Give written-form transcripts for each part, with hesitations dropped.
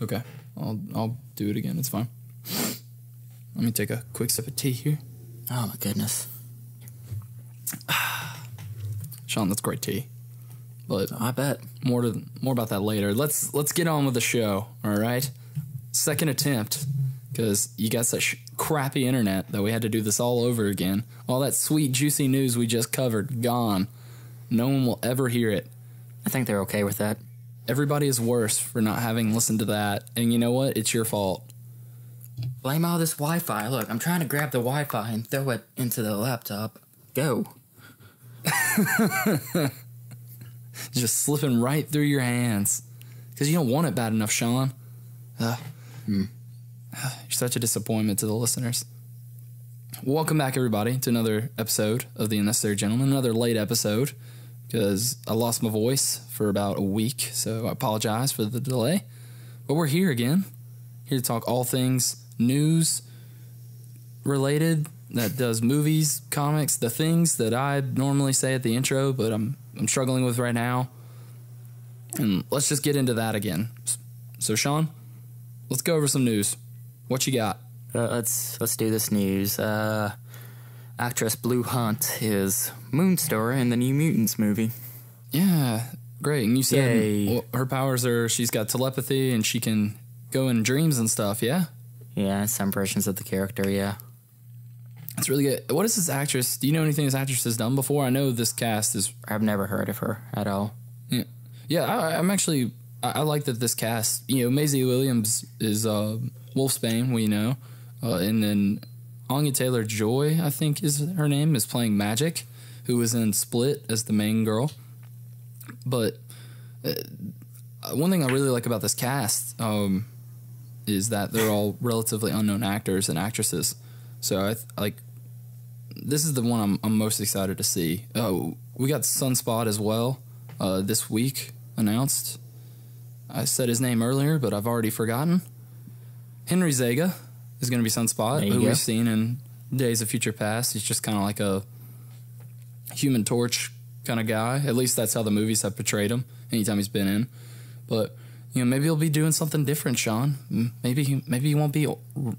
Okay, I'll do it again. It's fine. Let me take a quick sip of tea here. Oh my goodness. Sean, that's great tea. But I bet. more about that later. Let's get on with the show, all right? Second attempt, because you got such crappy internet that we had to do this all over again. All that sweet, juicy news we just covered, gone. No one will ever hear it. I think they're okay with that. Everybody is worse for not having listened to that. And you know what? It's your fault. Blame all this Wi-Fi. Look, I'm trying to grab the Wi-Fi and throw it into the laptop. Go. Just slipping right through your hands. Because you don't want it bad enough, Sean. You're such a disappointment to the listeners. Welcome back, everybody, to another episode of The Unnecessary Gentleman. Another late episode, because I lost my voice for about a week, so I apologize for the delay. But we're here again, here to talk all things news related, that does movies, comics, the things that I normally say at the intro, but I'm struggling with right now. And let's just get into that again. So, Sean, let's go over some news. What you got? Let's do this news. Actress Blue Hunt is Moonstar in the New Mutants movie. Yeah, great. And you said Yay. her powers are she's got telepathy and she can go in dreams and stuff, yeah? Yeah, some versions of the character, yeah. That's really good. What is this actress? Do you know anything this actress has done before? I know this cast is... I've never heard of her at all. Yeah, I'm actually... I like that this cast... You know, Maisie Williams is Wolfsbane, we know. And then Anya Taylor-Joy, I think is her name, is playing Magic, who was in Split as the main girl. But one thing I really like about this cast is that they're all relatively unknown actors and actresses. So this is the one I'm most excited to see. We got Sunspot as well this week announced. I said his name earlier, but I've already forgotten. Henry Zega is going to be Sunspot, who we've seen in Days of Future Past. He's just kind of like a Human Torch kind of guy. At least that's how the movies have portrayed him anytime he's been in. But you know, maybe he'll be doing something different, Sean. Maybe he won't be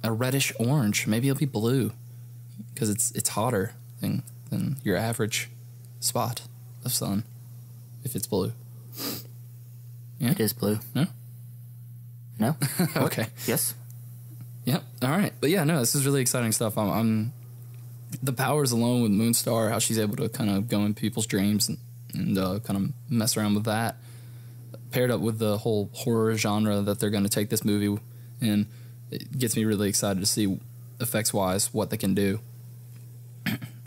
a reddish orange. Maybe he'll be blue, because it's hotter than your average spot of sun if it's blue. Yeah? It is blue. No? No? Okay. Yes? Yep. All right. But yeah, no, this is really exciting stuff. I'm the powers alone with Moonstar, how she's able to kind of go in people's dreams and kind of mess around with that, paired up with the whole horror genre that they're going to take this movie in, it gets me really excited to see effects-wise what they can do.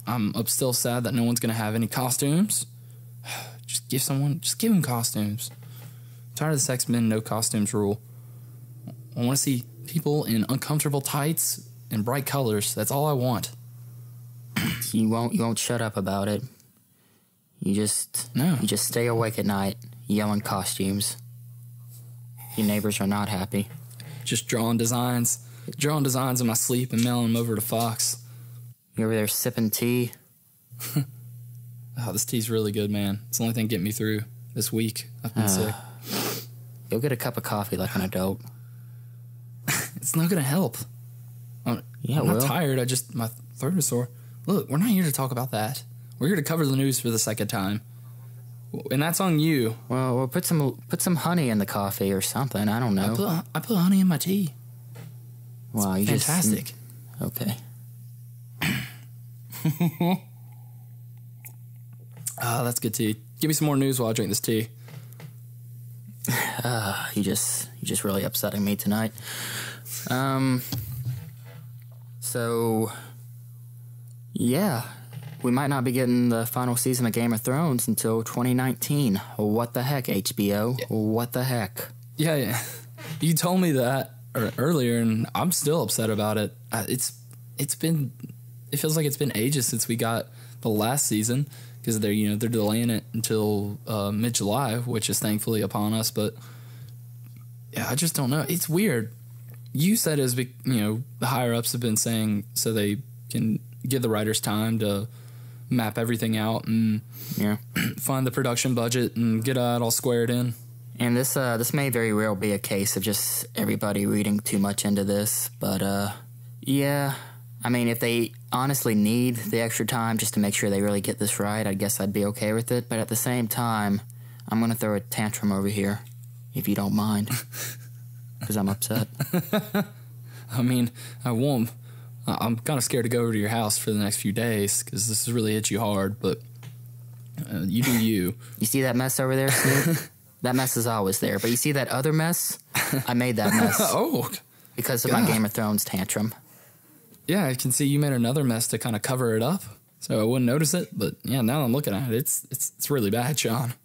I'm still sad that no one's going to have any costumes. Just give them costumes. I'm tired of this X-Men no costumes rule. I want to see people in uncomfortable tights and bright colors. That's all I want. You won't shut up about it. You just stay awake at night yelling costumes. Your neighbors are not happy. Just drawing designs in my sleep and mailing them over to Fox. You over there sipping tea? Oh, this tea's really good, man. It's the only thing getting me through this week. I've been sick. Go get a cup of coffee like an adult. It's not going to help. I'm not tired. My throat is sore. Look, we're not here to talk about that. We're here to cover the news for the second time. And that's on you. Well, put some honey in the coffee or something. I don't know. I put honey in my tea. Wow, it's fantastic. Okay. That's good tea. Give me some more news while I drink this tea. You just really upsetting me tonight. So, yeah, we might not be getting the final season of Game of Thrones until 2019. What the heck, HBO? Yeah. What the heck? Yeah. You told me that earlier, and I'm still upset about it. It feels like it's been ages since we got the last season, because they're delaying it until mid-July, which is thankfully upon us. But yeah, I just don't know. It's weird. You said the higher ups have been saying so they can give the writers time to map everything out and find the production budget and get it all squared in. And this may very well be a case of just everybody reading too much into this, but yeah. I mean, if they honestly need the extra time just to make sure they really get this right, I guess I'd be okay with it. But at the same time, I'm gonna throw a tantrum over here, if you don't mind, because I'm upset. I mean, I won't. I'm kind of scared to go over to your house for the next few days because this has really hit you hard. But you do you. You see that mess over there, Snoop? That mess is always there. But you see that other mess? I made that mess. Oh, because of God. my Game of Thrones tantrum. Yeah, I can see you made another mess to kind of cover it up, so I wouldn't notice it. But yeah, now that I'm looking at it, it's really bad, Sean.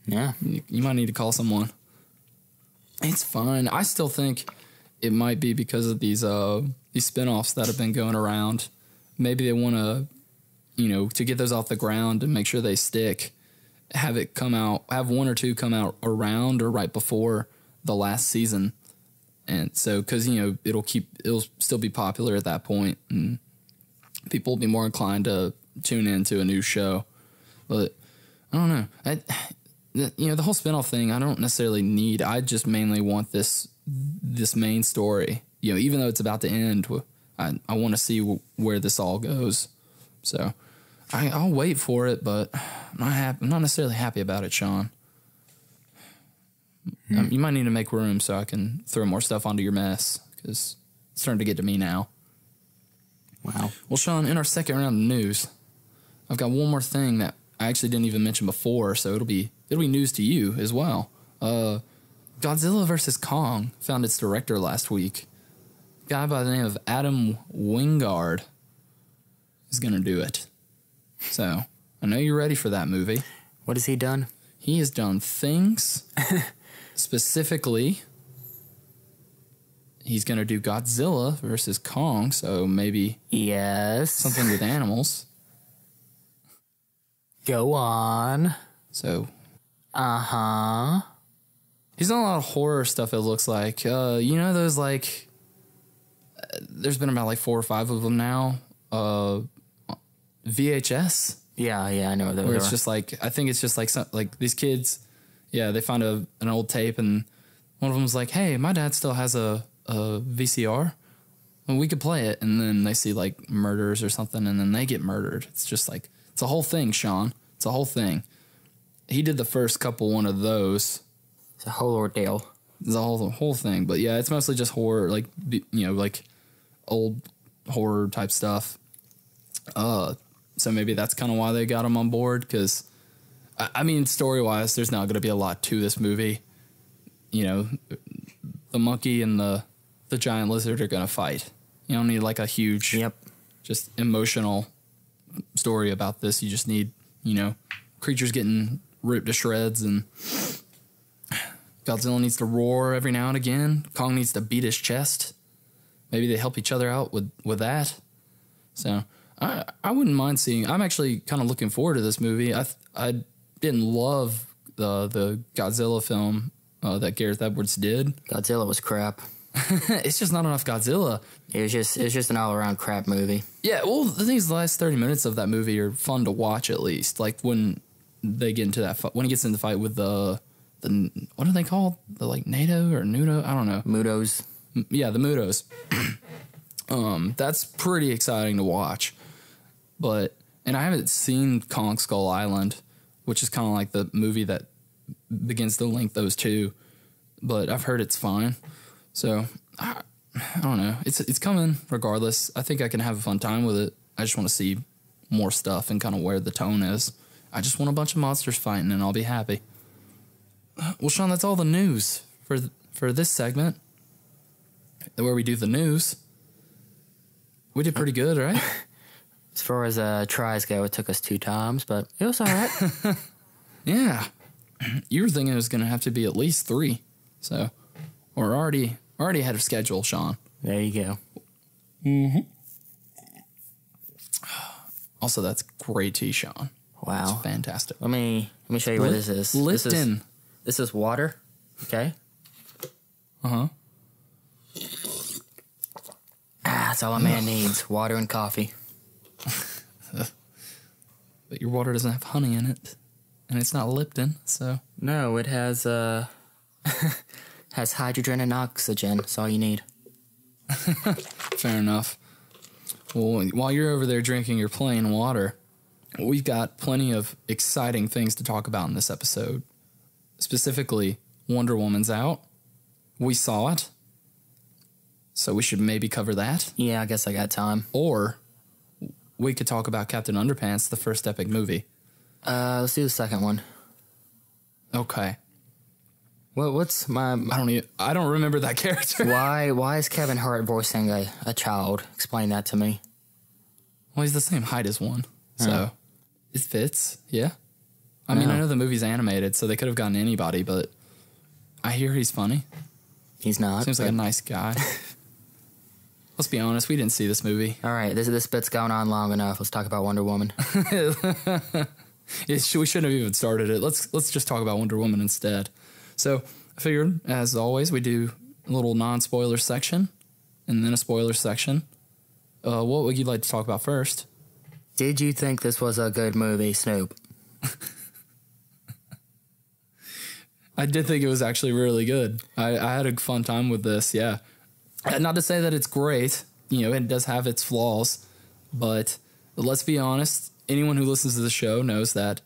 Yeah. You might need to call someone. It's fine. I still think it might be because of these spinoffs that have been going around. Maybe they want to, to get those off the ground and make sure they stick. Have one or two come out around or right before the last season. And so, because, it'll still be popular at that point, and people will be more inclined to tune into a new show. But I don't know. The whole spinoff thing, I don't necessarily need. I just mainly want this main story. Even though it's about to end, I want to see where this all goes. So I'll wait for it, but I'm not necessarily happy about it, Sean. You might need to make room so I can throw more stuff onto your mess, because it's starting to get to me now. Wow. Well, Sean, in our second round of news, I've got one more thing that I actually didn't even mention before, so it'll be news to you as well. Godzilla vs. Kong found its director last week. A guy by the name of Adam Wingard is going to do it. So I know you're ready for that movie. What has he done? He has done Things. Specifically, he's going to do Godzilla versus Kong, so maybe yes, something with animals. Go on. So, he's done a lot of horror stuff, it looks like. Those, there's been about 4 or 5 of them now. VHS. Yeah, I know those. Where it's just I think it's just these kids, they find an old tape, and one of them's like, hey, my dad still has a VCR, and we could play it, and then they see murders or something, and then they get murdered. It's just it's a whole thing, Sean. It's a whole thing. He did the first one of those. It's a whole ordeal. It's a whole thing, but yeah, it's mostly just horror, old horror type stuff. So maybe that's kind of why they got him on board, because, I mean, story-wise, there's not going to be a lot to this movie. The monkey and the giant lizard are going to fight. You don't need, a huge, just emotional story about this. You just need, creatures getting ripped to shreds, and Godzilla needs to roar every now and again. Kong needs to beat his chest. Maybe they help each other out with that. So I wouldn't mind seeing. I'm actually kind of looking forward to this movie. I didn't love the Godzilla film that Gareth Edwards did. Godzilla was crap. It's just not enough Godzilla. It was just an all around crap movie. Yeah, well, the thing is, the last 30 minutes of that movie are fun to watch, at least. When they get into that when he gets in the fight with the what are they called? The NATO or Nudo? I don't know. Mudos. Yeah, the Mudos. That's pretty exciting to watch. And I haven't seen Kong Skull Island, which is kind of like the movie that begins to link those two, but I've heard it's fine. So I don't know. It's coming regardless. I think I can have a fun time with it. I just want to see more stuff and kind of where the tone is. I just want a bunch of monsters fighting, and I'll be happy. Well, Sean, that's all the news for this segment, where we do the news. We did pretty good, right? As far as tries go, it took us 2 times, but it was all right. Yeah. You were thinking it was going to have to be at least 3. So we're already ahead of schedule, Sean. There you go. Mm-hmm. Also, that's great tea, Sean. Wow. It's fantastic. Let me show you what this is. Lipton. This is water. Okay. Uh-huh. That's all a man needs. Water and coffee. But your water doesn't have honey in it. And it's not Lipton, so... No, it has Has hydrogen and oxygen. That's all you need. Fair enough. Well, while you're over there drinking your plain water, we've got plenty of exciting things to talk about in this episode. Specifically, Wonder Woman's out. We saw it. So we should maybe cover that. Yeah, I guess I got time. Or we could talk about Captain Underpants, the first epic movie. Let's do the second one. Okay. What's my... I don't remember that character. Why is Kevin Hart voicing a child? Explain that to me. Well, he's the same height as one. So it fits. Yeah. I mean, I know the movie's animated, so they could have gotten anybody, but I hear he's funny. He's not. Seems like a nice guy. Let's be honest, we didn't see this movie. All right, this bit's gone on long enough. Let's talk about Wonder Woman. We shouldn't have even started it. Let's just talk about Wonder Woman instead. So I figured, as always, we do a little non-spoiler section and then a spoiler section. What would you like to talk about first? Did you think this was a good movie, Snoop? I did think it was actually really good. I had a fun time with this, yeah. Not to say that it's great, it does have its flaws, but let's be honest, anyone who listens to the show knows that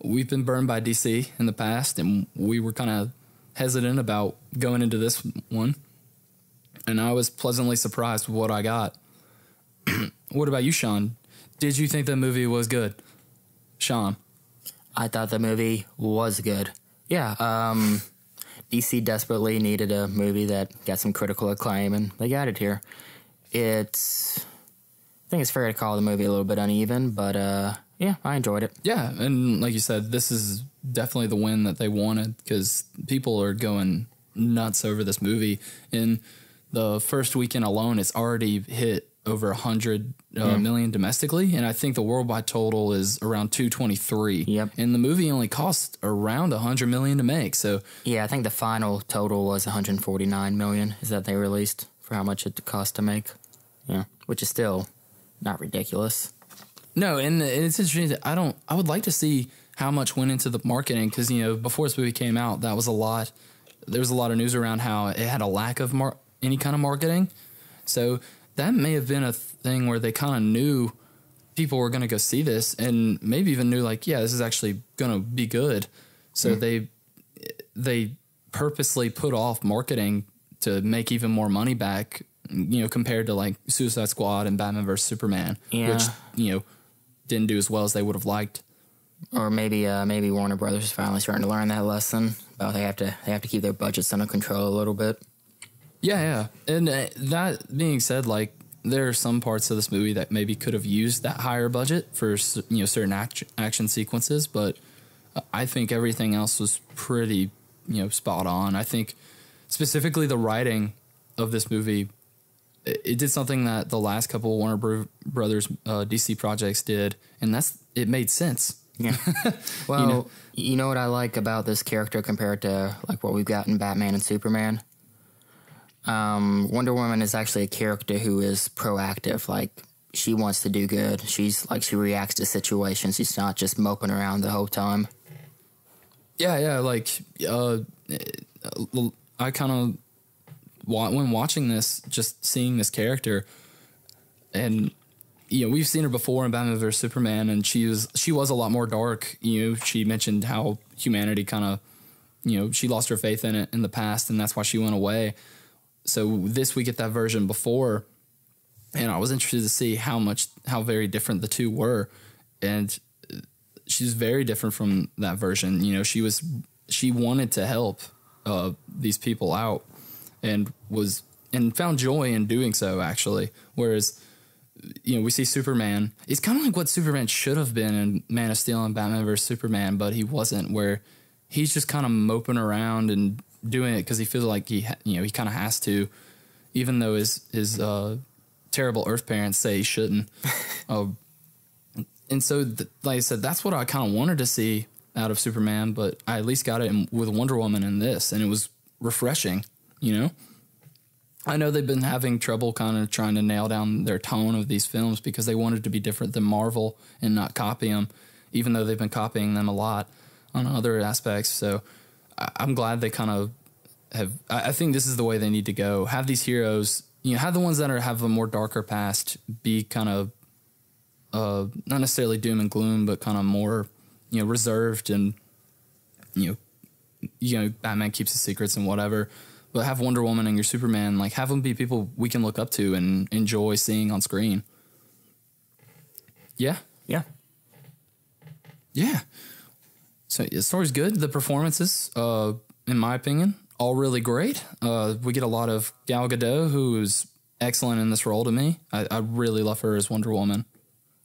we've been burned by DC in the past, and we were kind of hesitant about going into this one, and I was pleasantly surprised with what I got. What about you, Sean? Did you think the movie was good? Sean? I thought the movie was good. Yeah, DC desperately needed a movie that got some critical acclaim, and they got it here. I think it's fair to call the movie a little bit uneven, but yeah, I enjoyed it. Yeah, and like you said, this is definitely the win that they wanted because people are going nuts over this movie. In the first weekend alone, it's already hit over 100 million domestically, and I think the worldwide total is around 223. Yep. And the movie only cost around 100 million to make. So yeah, I think the final total was 149 million. Is that they released for how much it cost to make? Yeah, which is still not ridiculous. No, and it's interesting that I would like to see how much went into the marketing because before this movie came out, that was a lot. There was a lot of news around how it had a lack of any kind of marketing. So that may have been a thing where they kind of knew people were going to go see this and maybe even knew this is actually going to be good. So they purposely put off marketing to make even more money back, compared to Suicide Squad and Batman vs. Superman, which, didn't do as well as they would have liked. Or maybe Warner Brothers is finally starting to learn that lesson about they have to keep their budgets under control a little bit. Yeah. And that being said, there are some parts of this movie that maybe could have used that higher budget for, certain action sequences, but I think everything else was pretty, spot on. I think specifically the writing of this movie, it did something that the last couple of Warner Brothers DC projects did, and it made sense. Yeah. Well, you know what I like about this character compared to what we've got in Batman and Superman? Wonder Woman is actually a character who is proactive. She wants to do good. She reacts to situations. She's not just moping around the whole time. Yeah. I kind of, when watching this, just seeing this character, and we've seen her before in Batman vs. Superman, and she was a lot more dark. She mentioned how humanity kind of, she lost her faith in it in the past, and that's why she went away. So we get that version before, and I was interested to see how very different the two were, and she's very different from that version. She wanted to help these people out, and found joy in doing so actually. Whereas, we see Superman. It's kind of like what Superman should have been in Man of Steel and Batman vs. Superman, but he wasn't. Where he's just kind of moping around and doing it because he feels like he kind of has to, even though his terrible Earth parents say he shouldn't. And so, like I said, that's what I kind of wanted to see out of Superman, but I at least got it with Wonder Woman in this, and it was refreshing. I know they've been having trouble kind of trying to nail down their tone of these films because they wanted to be different than Marvel and not copy them, even though they've been copying them a lot on other aspects. So I'm glad they kind of I think this is the way they need to go. Have these heroes, have the ones that have a more darker past be kind of not necessarily doom and gloom, but kind of more reserved, and Batman keeps his secrets and whatever. But have Wonder Woman and your Superman, like, have them be people we can look up to and enjoy seeing on screen. Yeah. Yeah. Yeah. So the story's good. The performances, in my opinion, all really great. We get a lot of Gal Gadot, who is excellent in this role to me. I really love her as Wonder Woman.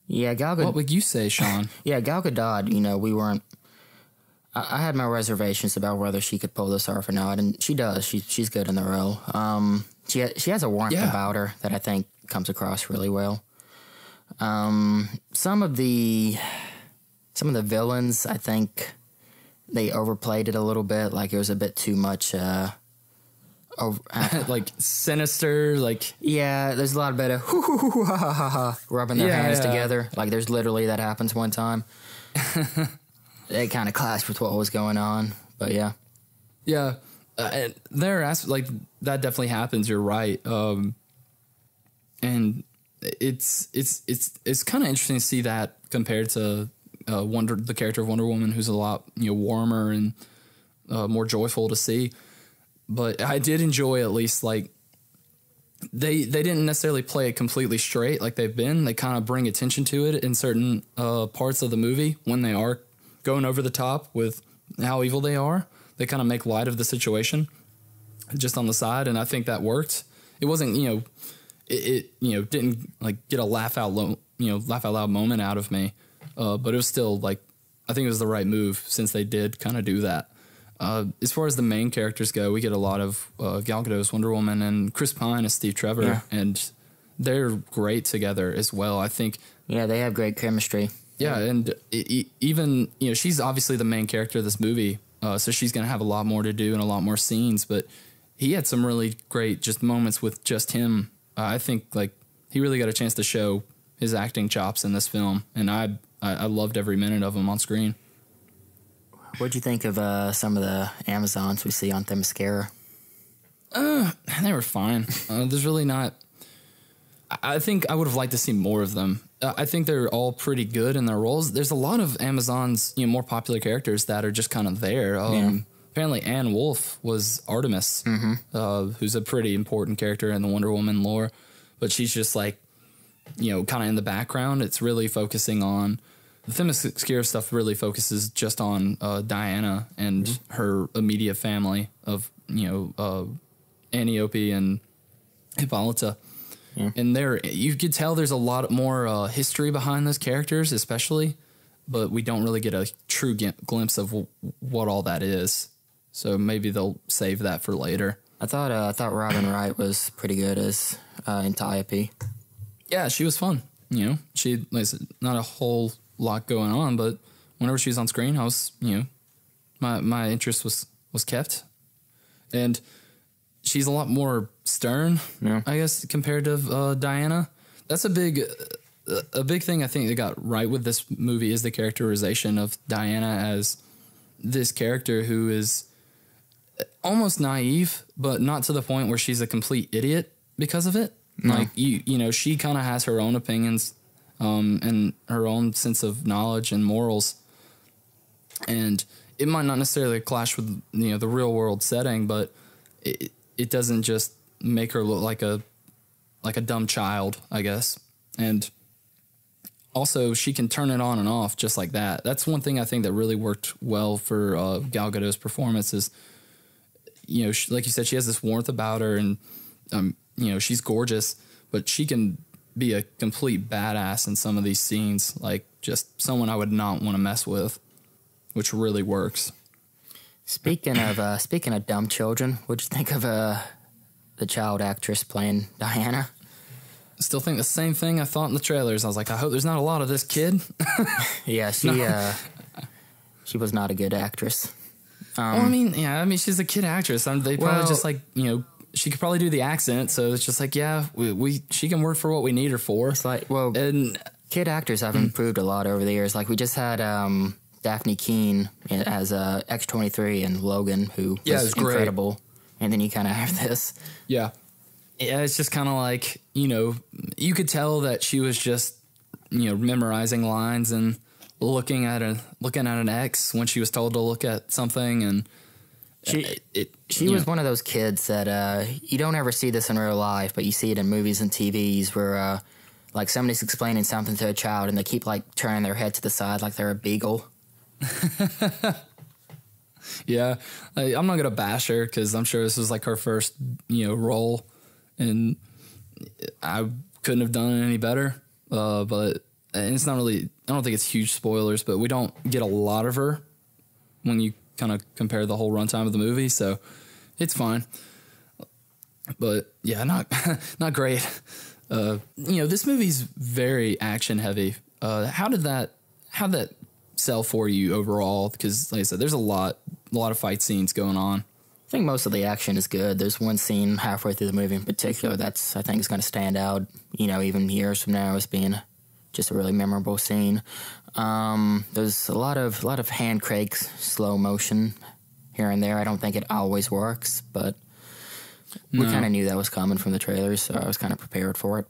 Yeah, Gal Gadot. What would you say, Sean? Yeah, Gal Gadot, we weren't... I had my reservations about whether she could pull this off or not, and she does. She's good in the role. She has a warmth about her that I think comes across really well. Some of the villains, I think they overplayed it a little bit. Like, it was a bit too much. Like sinister, like, yeah. There's a lot of bit of rubbing their hands together. Like, there's literally that happens one time. It kind of clashed with what was going on, but yeah. Yeah, and like, that definitely happens. You're right, and it's kind of interesting to see that compared to the character of Wonder Woman, who's a lot warmer and more joyful to see. But I did enjoy, at least, like, they didn't necessarily play it completely straight like they've been. They kind of bring attention to it in certain parts of the movie when they are going over the top with how evil they are. They kind of make light of the situation just on the side, and I think that worked. It wasn't, it didn't, like, get a laugh out loud moment out of me, but it was still, like, I think it was the right move, since they did kind of do that. As far as the main characters go, we get a lot of Gal Gadot as Wonder Woman and Chris Pine as Steve Trevor, and they're great together as well, I think. Yeah, they have great chemistry. Yeah, and even, she's obviously the main character of this movie, so she's going to have a lot more to do and a lot more scenes, but he had some really great just moments with just him. I think, like, he really got a chance to show his acting chops in this film, and I loved every minute of him on screen. What'd you think of some of the Amazons we see on Themyscira? They were fine. There's really not... I think I would have liked to see more of them. I think they're all pretty good in their roles. There's a lot of Amazons, more popular characters that are just kind of there. Apparently Anne Wolf was Artemis, who's a pretty important character in the Wonder Woman lore. But she's just, like, kind of in the background. It's really focusing on... The Themyscira stuff really focuses just on Diana and her immediate family of, Antiope and Hippolyta. And you could tell there's a lot more history behind those characters, especially, but we don't really get a true glimpse of what all that is. So maybe they'll save that for later. I thought Robin Wright was pretty good as Antiope. Yeah, she was fun. She, like I said, not a whole lot going on, but whenever she was on screen, I was, my interest was kept. And she's a lot more stern, I guess, compared to Diana. That's a big thing I think they got right with this movie, is the characterization of Diana as this character who is almost naive, but not to the point where she's a complete idiot because of it. Like, she kind of has her own opinions, and her own sense of knowledge and morals. And it might not necessarily clash with, the real world setting, but it doesn't just make her look like a dumb child, I guess. And also, she can turn it on and off just like that. That's one thing I think that really worked well for Gal Gadot's performance is, like you said, she has this warmth about her, and she's gorgeous, but she can be a complete badass in some of these scenes, like just someone I would not want to mess with, which really works. Speaking of dumb children, what'd you think of the child actress playing Diana? Still think the same thing I thought in the trailers. I was like, I hope there's not a lot of this kid. Yeah, she was not a good actress. She's a kid actress. They probably just, like, she could probably do the accent, so it's just like, yeah, she can work for what we need her for. It's like, kid actors have improved a lot over the years. Like, we just had Daphne Keane as X-23 and Logan, who was incredible. and then you kind of have this. Yeah. Yeah, it's just kind of like, you could tell that she was just, memorizing lines and looking at an X when she was told to look at something, and she was one of those kids that you don't ever see this in real life, but you see it in movies and TVs where like somebody's explaining something to a child and they keep like turning their head to the side like they're a beagle. Yeah, I'm not gonna bash her because I'm sure this was like her first role, and I couldn't have done it any better. But and it's not really. I don't think it's huge spoilers, but we don't get a lot of her when you kind of compare the whole runtime of the movie, so it's fine. But yeah, not great. This movie's very action heavy. How did that sell for you overall? Because like I said, there's a lot of fight scenes going on. I think most of the action is good. There's one scene halfway through the movie in particular that's I think is going to stand out, even years from now as being just a really memorable scene. There's a lot of hand cranks, slow motion here and there. I don't think it always works, but we kind of knew that was coming from the trailers, so I was kind of prepared for it.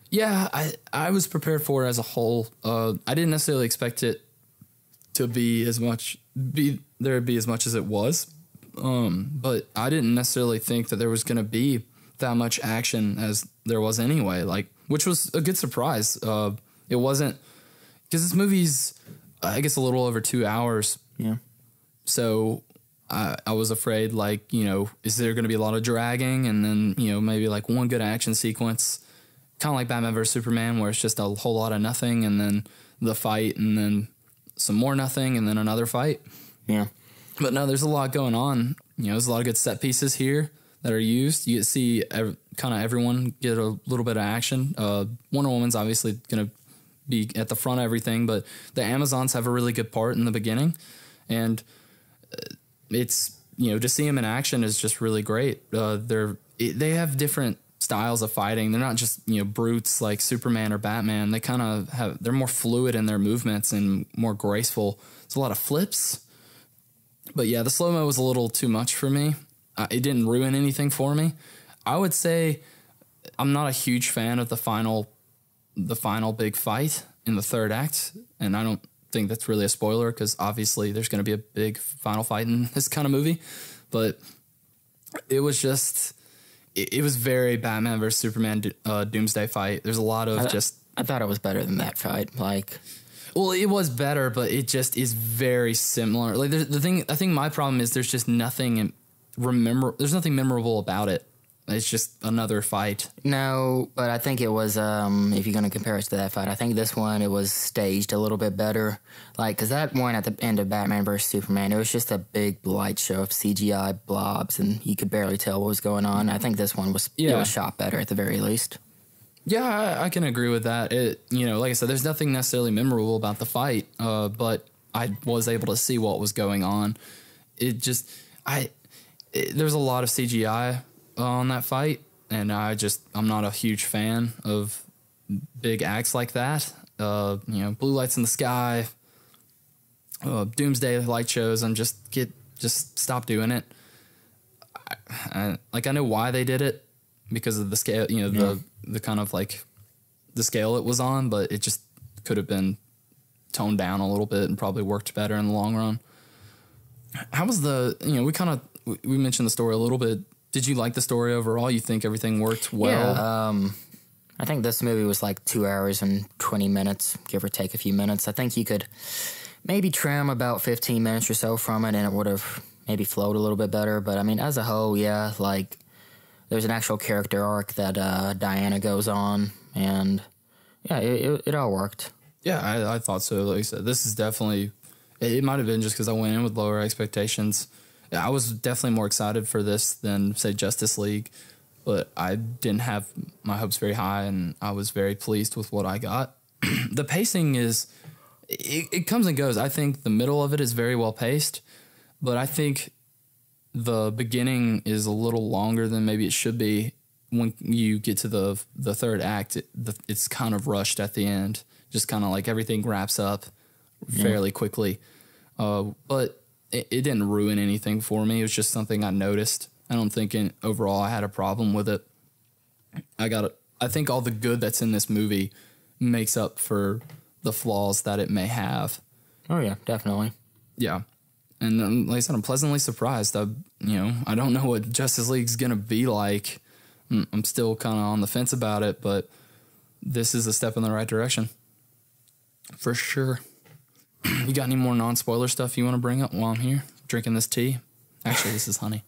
Yeah, I was prepared for it as a whole. I didn't necessarily expect it to be as much as it was. But I didn't necessarily think that there was going to be that much action as there was anyway, which was a good surprise. It wasn't, because this movie's, I guess, a little over 2 hours. Yeah. So I was afraid, is there going to be a lot of dragging and then, maybe like one good action sequence, kind of like Batman vs. Superman, where it's just a whole lot of nothing and then the fight and then some more nothing and then another fight. Yeah. But no, there's a lot going on. There's a lot of good set pieces here that are used. You see kind of everyone get a little bit of action. Wonder Woman's obviously going to be at the front of everything, but the Amazons have a really good part in the beginning. And it's, to see them in action is just really great. They have different styles of fighting. They're not just, brutes like Superman or Batman. They kind of they're more fluid in their movements and more graceful. It's a lot of flips. But yeah, the slow-mo was a little too much for me. It didn't ruin anything for me. I would say I'm not a huge fan of the final big fight in the third act, and I don't think that's really a spoiler because obviously there's going to be a big final fight in this kind of movie. But it was just, it was very Batman versus Superman Doomsday fight. There's a lot of I thought it was better than that fight. Well, it was better, but it just is very similar. I think my problem is there's just nothing there's nothing memorable about it. It's just another fight. No, but I think it was, if you're going to compare it to that fight, I think this one, it was staged a little bit better. Because that one at the end of Batman vs. Superman, it was just a big light show of CGI blobs, and you could barely tell what was going on. I think this one it was shot better at the very least. Yeah, I can agree with that. Like I said, there's nothing necessarily memorable about the fight, but I was able to see what was going on. There's a lot of CGI on that fight, and I'm not a huge fan of big acts like that. Blue lights in the sky, doomsday light shows. Just stop doing it. I know why they did it because of the scale, the kind of like the scale it was on, but it just could have been toned down a little bit and probably worked better in the long run. How was we mentioned the story a little bit. Did you like the story overall? You think everything worked well? Yeah, I think this movie was like 2 hours and 20 minutes, give or take a few minutes. I think you could maybe trim about 15 minutes or so from it, and it would have maybe flowed a little bit better. But I mean, as a whole, yeah, there's an actual character arc that Diana goes on, and yeah, it all worked. Yeah, I thought so. Like I said, this is definitely, it might have been just because I went in with lower expectations. I was definitely more excited for this than, say, Justice League, but I didn't have my hopes very high, and I was very pleased with what I got. The pacing it comes and goes. I think the middle of it is very well paced, but I think the beginning is a little longer than maybe it should be. When you get to the third act, it's kind of rushed at the end, just kind of like everything wraps up fairly quickly. But it didn't ruin anything for me. It was just something I noticed. I don't think overall I had a problem with it. I think all the good that's in this movie makes up for the flaws that it may have. Oh yeah, definitely. Yeah. And like I said, I'm pleasantly surprised. I don't know what Justice League's going to be like. I'm still kind of on the fence about it, but this is a step in the right direction. For sure. You got any more non-spoiler stuff you want to bring up while I'm here drinking this tea? Actually, this is honey.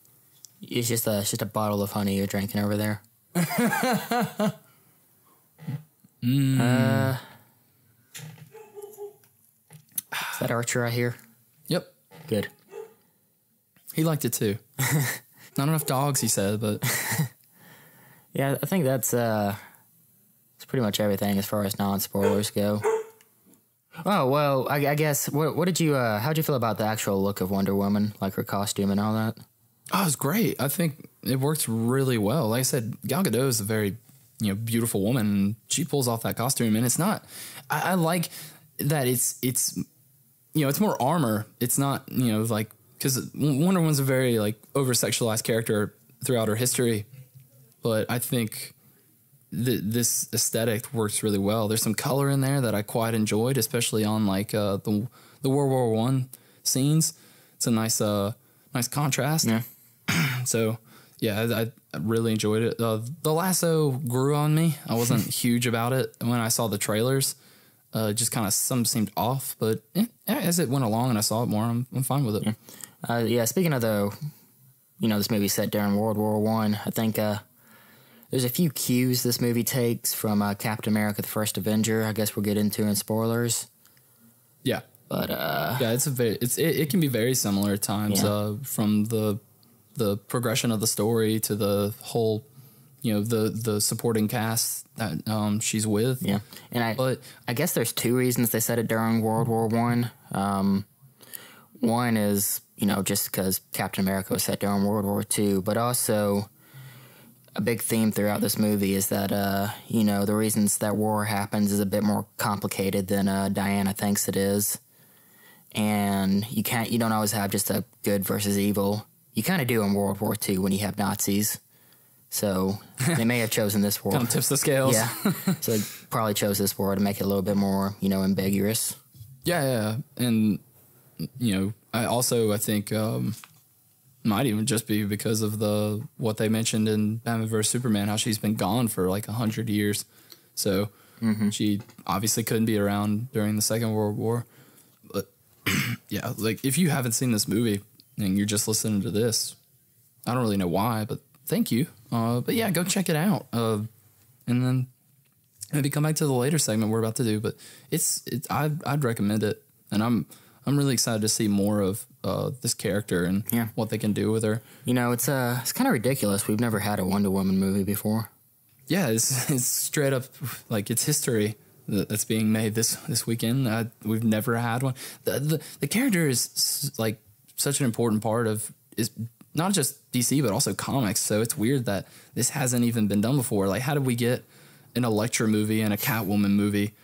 It's just a bottle of honey you're drinking over there. Is that Archer right here? Yep. Good. He liked it too. Not enough dogs, he said, but... Yeah, I think that's pretty much everything as far as non-spoilers go. Oh, well, I guess, what did you, how'd you feel about the actual look of Wonder Woman, like her costume and all that? Oh, it was great. I think it works really well. Like I said, Gal Gadot is a very, beautiful woman, and she pulls off that costume, and it's not, I like that it's more armor. It's not, like, because Wonder Woman's a very, like, over-sexualized character throughout her history, but I think this aesthetic works really well. There's some color in there that I quite enjoyed, especially on, like, the World War I scenes. It's a nice contrast. Yeah. So, yeah, I really enjoyed it. The lasso grew on me. I wasn't huge about it when I saw the trailers. Just kind of some seemed off, but as it went along and I saw it more, I'm fine with it. Yeah. Speaking of this movie set during World War I think there's a few cues this movie takes from Captain America: The First Avenger. I guess we'll get into in spoilers. Yeah, but yeah, it can be very similar at times. From the progression of the story to the whole, the supporting cast that she's with. Yeah, and I guess there's two reasons they said it during World War I. One is, just because Captain America was set during World War II, but also a big theme throughout this movie is that, the reasons that war happens is a bit more complicated than Diana thinks it is. And you don't always have just a good versus evil. You kind of do in World War II when you have Nazis. So they may have chosen this war. Kind of tips the scales. Yeah. So they probably chose this war to make it a little bit more, ambiguous. Yeah. And, I think might even just be because of what they mentioned in Batman vs. Superman, how she's been gone for like 100 years. So she obviously couldn't be around during the Second World War. But yeah, like if you haven't seen this movie and you're just listening to this, I don't really know why, but thank you. But yeah, go check it out. And then maybe come back to the later segment we're about to do. But I'd recommend it, and I'm really excited to see more of this character and what they can do with her. It's kind of ridiculous. We've never had a Wonder Woman movie before. Yeah, it's straight up like it's history that's being made this weekend. We've never had one. The character is like such an important part of is not just DC but also comics. So it's weird that this hasn't even been done before. Like, how did we get an Elektra movie and a Catwoman movie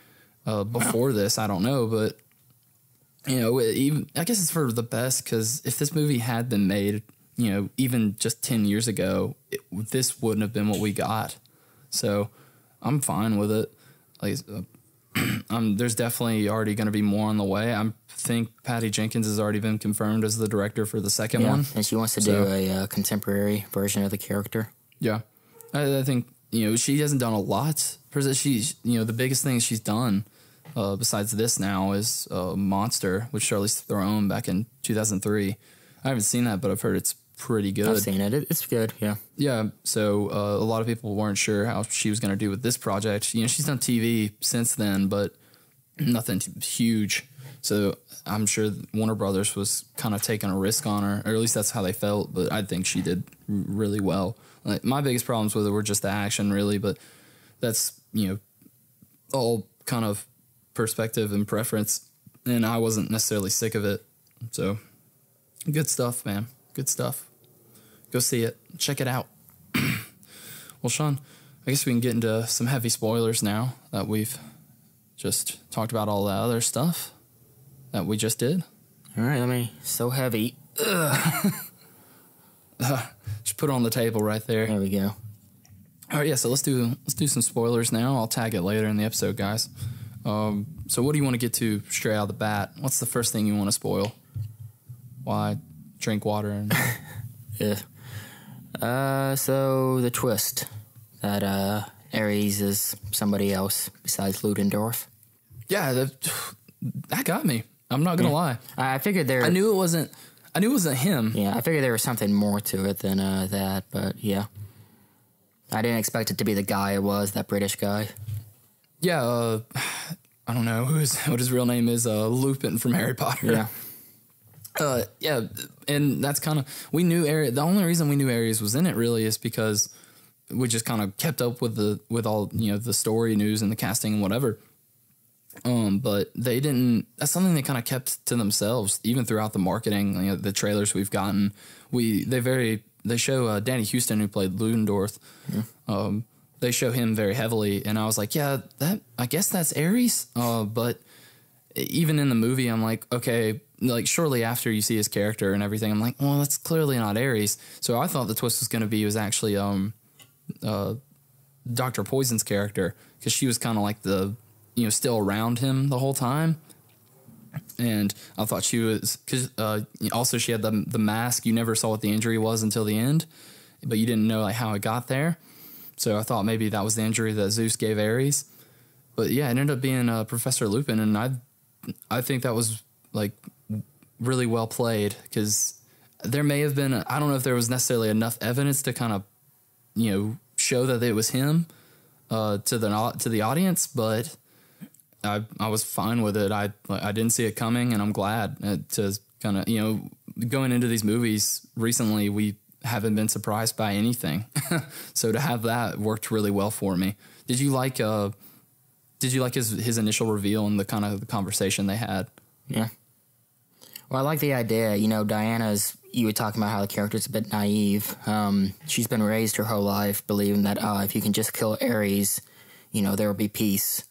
before this? I don't know, but even I guess it's for the best, because if this movie had been made, even just 10 years ago, this wouldn't have been what we got. So I'm fine with it. Like, there's definitely already going to be more on the way. I think Patty Jenkins has already been confirmed as the director for the second one. And she wants to do a contemporary version of the character. Yeah. I think, she hasn't done a lot. She's, the biggest thing she's done besides this now is Monster with Charlize Theron back in 2003. I haven't seen that, but I've heard it's pretty good. I've seen it. It's good, yeah. Yeah, so a lot of people weren't sure how she was going to do with this project. She's done TV since then, but nothing huge. So I'm sure Warner Brothers was kind of taking a risk on her, or at least that's how they felt, but I think she did really well. Like, my biggest problems with it were just the action, really, but that's, all kind of perspective and preference, and I wasn't necessarily sick of it. So good stuff, man. Good stuff. Go see it. Check it out. Well, Sean, I guess we can get into some heavy spoilers now that we've just talked about all the other stuff that we just did. All right, so heavy. Just put it on the table right there. There we go. All right, yeah. So let's do some spoilers now. I'll tag it later in the episode, guys. So what do you want to get to straight out of the bat? What's the first thing you want to spoil? Why drink water and yeah. So the twist that Ares is somebody else besides Ludendorff. Yeah, that got me. I'm not gonna lie. I figured there. I knew it wasn't him. Yeah, I figured there was something more to it than that. But yeah, I didn't expect it to be the guy it was, that British guy. Yeah, I don't know what his real name is. Lupin from Harry Potter. Yeah. Yeah, and that's kind of, we knew Ares. The only reason we knew Ares was in it really is because we just kind of kept up with all, you know, the story news and the casting and whatever. But they didn't. That's something they kind of kept to themselves, even throughout the marketing. You know, the trailers we've gotten, they show Danny Houston, who played Ludendorff. Yeah. They show him very heavily, and I was like, yeah, I guess that's Ares. But even in the movie, I'm like, okay, like shortly after you see his character and everything, I'm like, well, that's clearly not Ares. So I thought the twist was going to be, it was actually Dr. Poison's character, because she was kind of like the, you know, still around him the whole time. And I thought she was, because also she had the mask. You never saw what the injury was until the end, but you didn't know like how it got there. So I thought maybe that was the injury that Zeus gave Ares. But yeah, it ended up being Professor Lupin, and I think that was like really well played, because there may have been, I don't know if there was necessarily enough evidence to kind of, you know, show that it was him to the audience, but I was fine with it. I didn't see it coming, and I'm glad to kind of, you know, going into these movies recently, we haven't been surprised by anything. So to have that worked really well for me. Did you like his initial reveal and the kind of the conversation they had? Yeah. Well, I like the idea. You know, Diana's, you were talking about how the character's a bit naive. She's been raised her whole life believing that if you can just kill Ares, you know, there will be peace.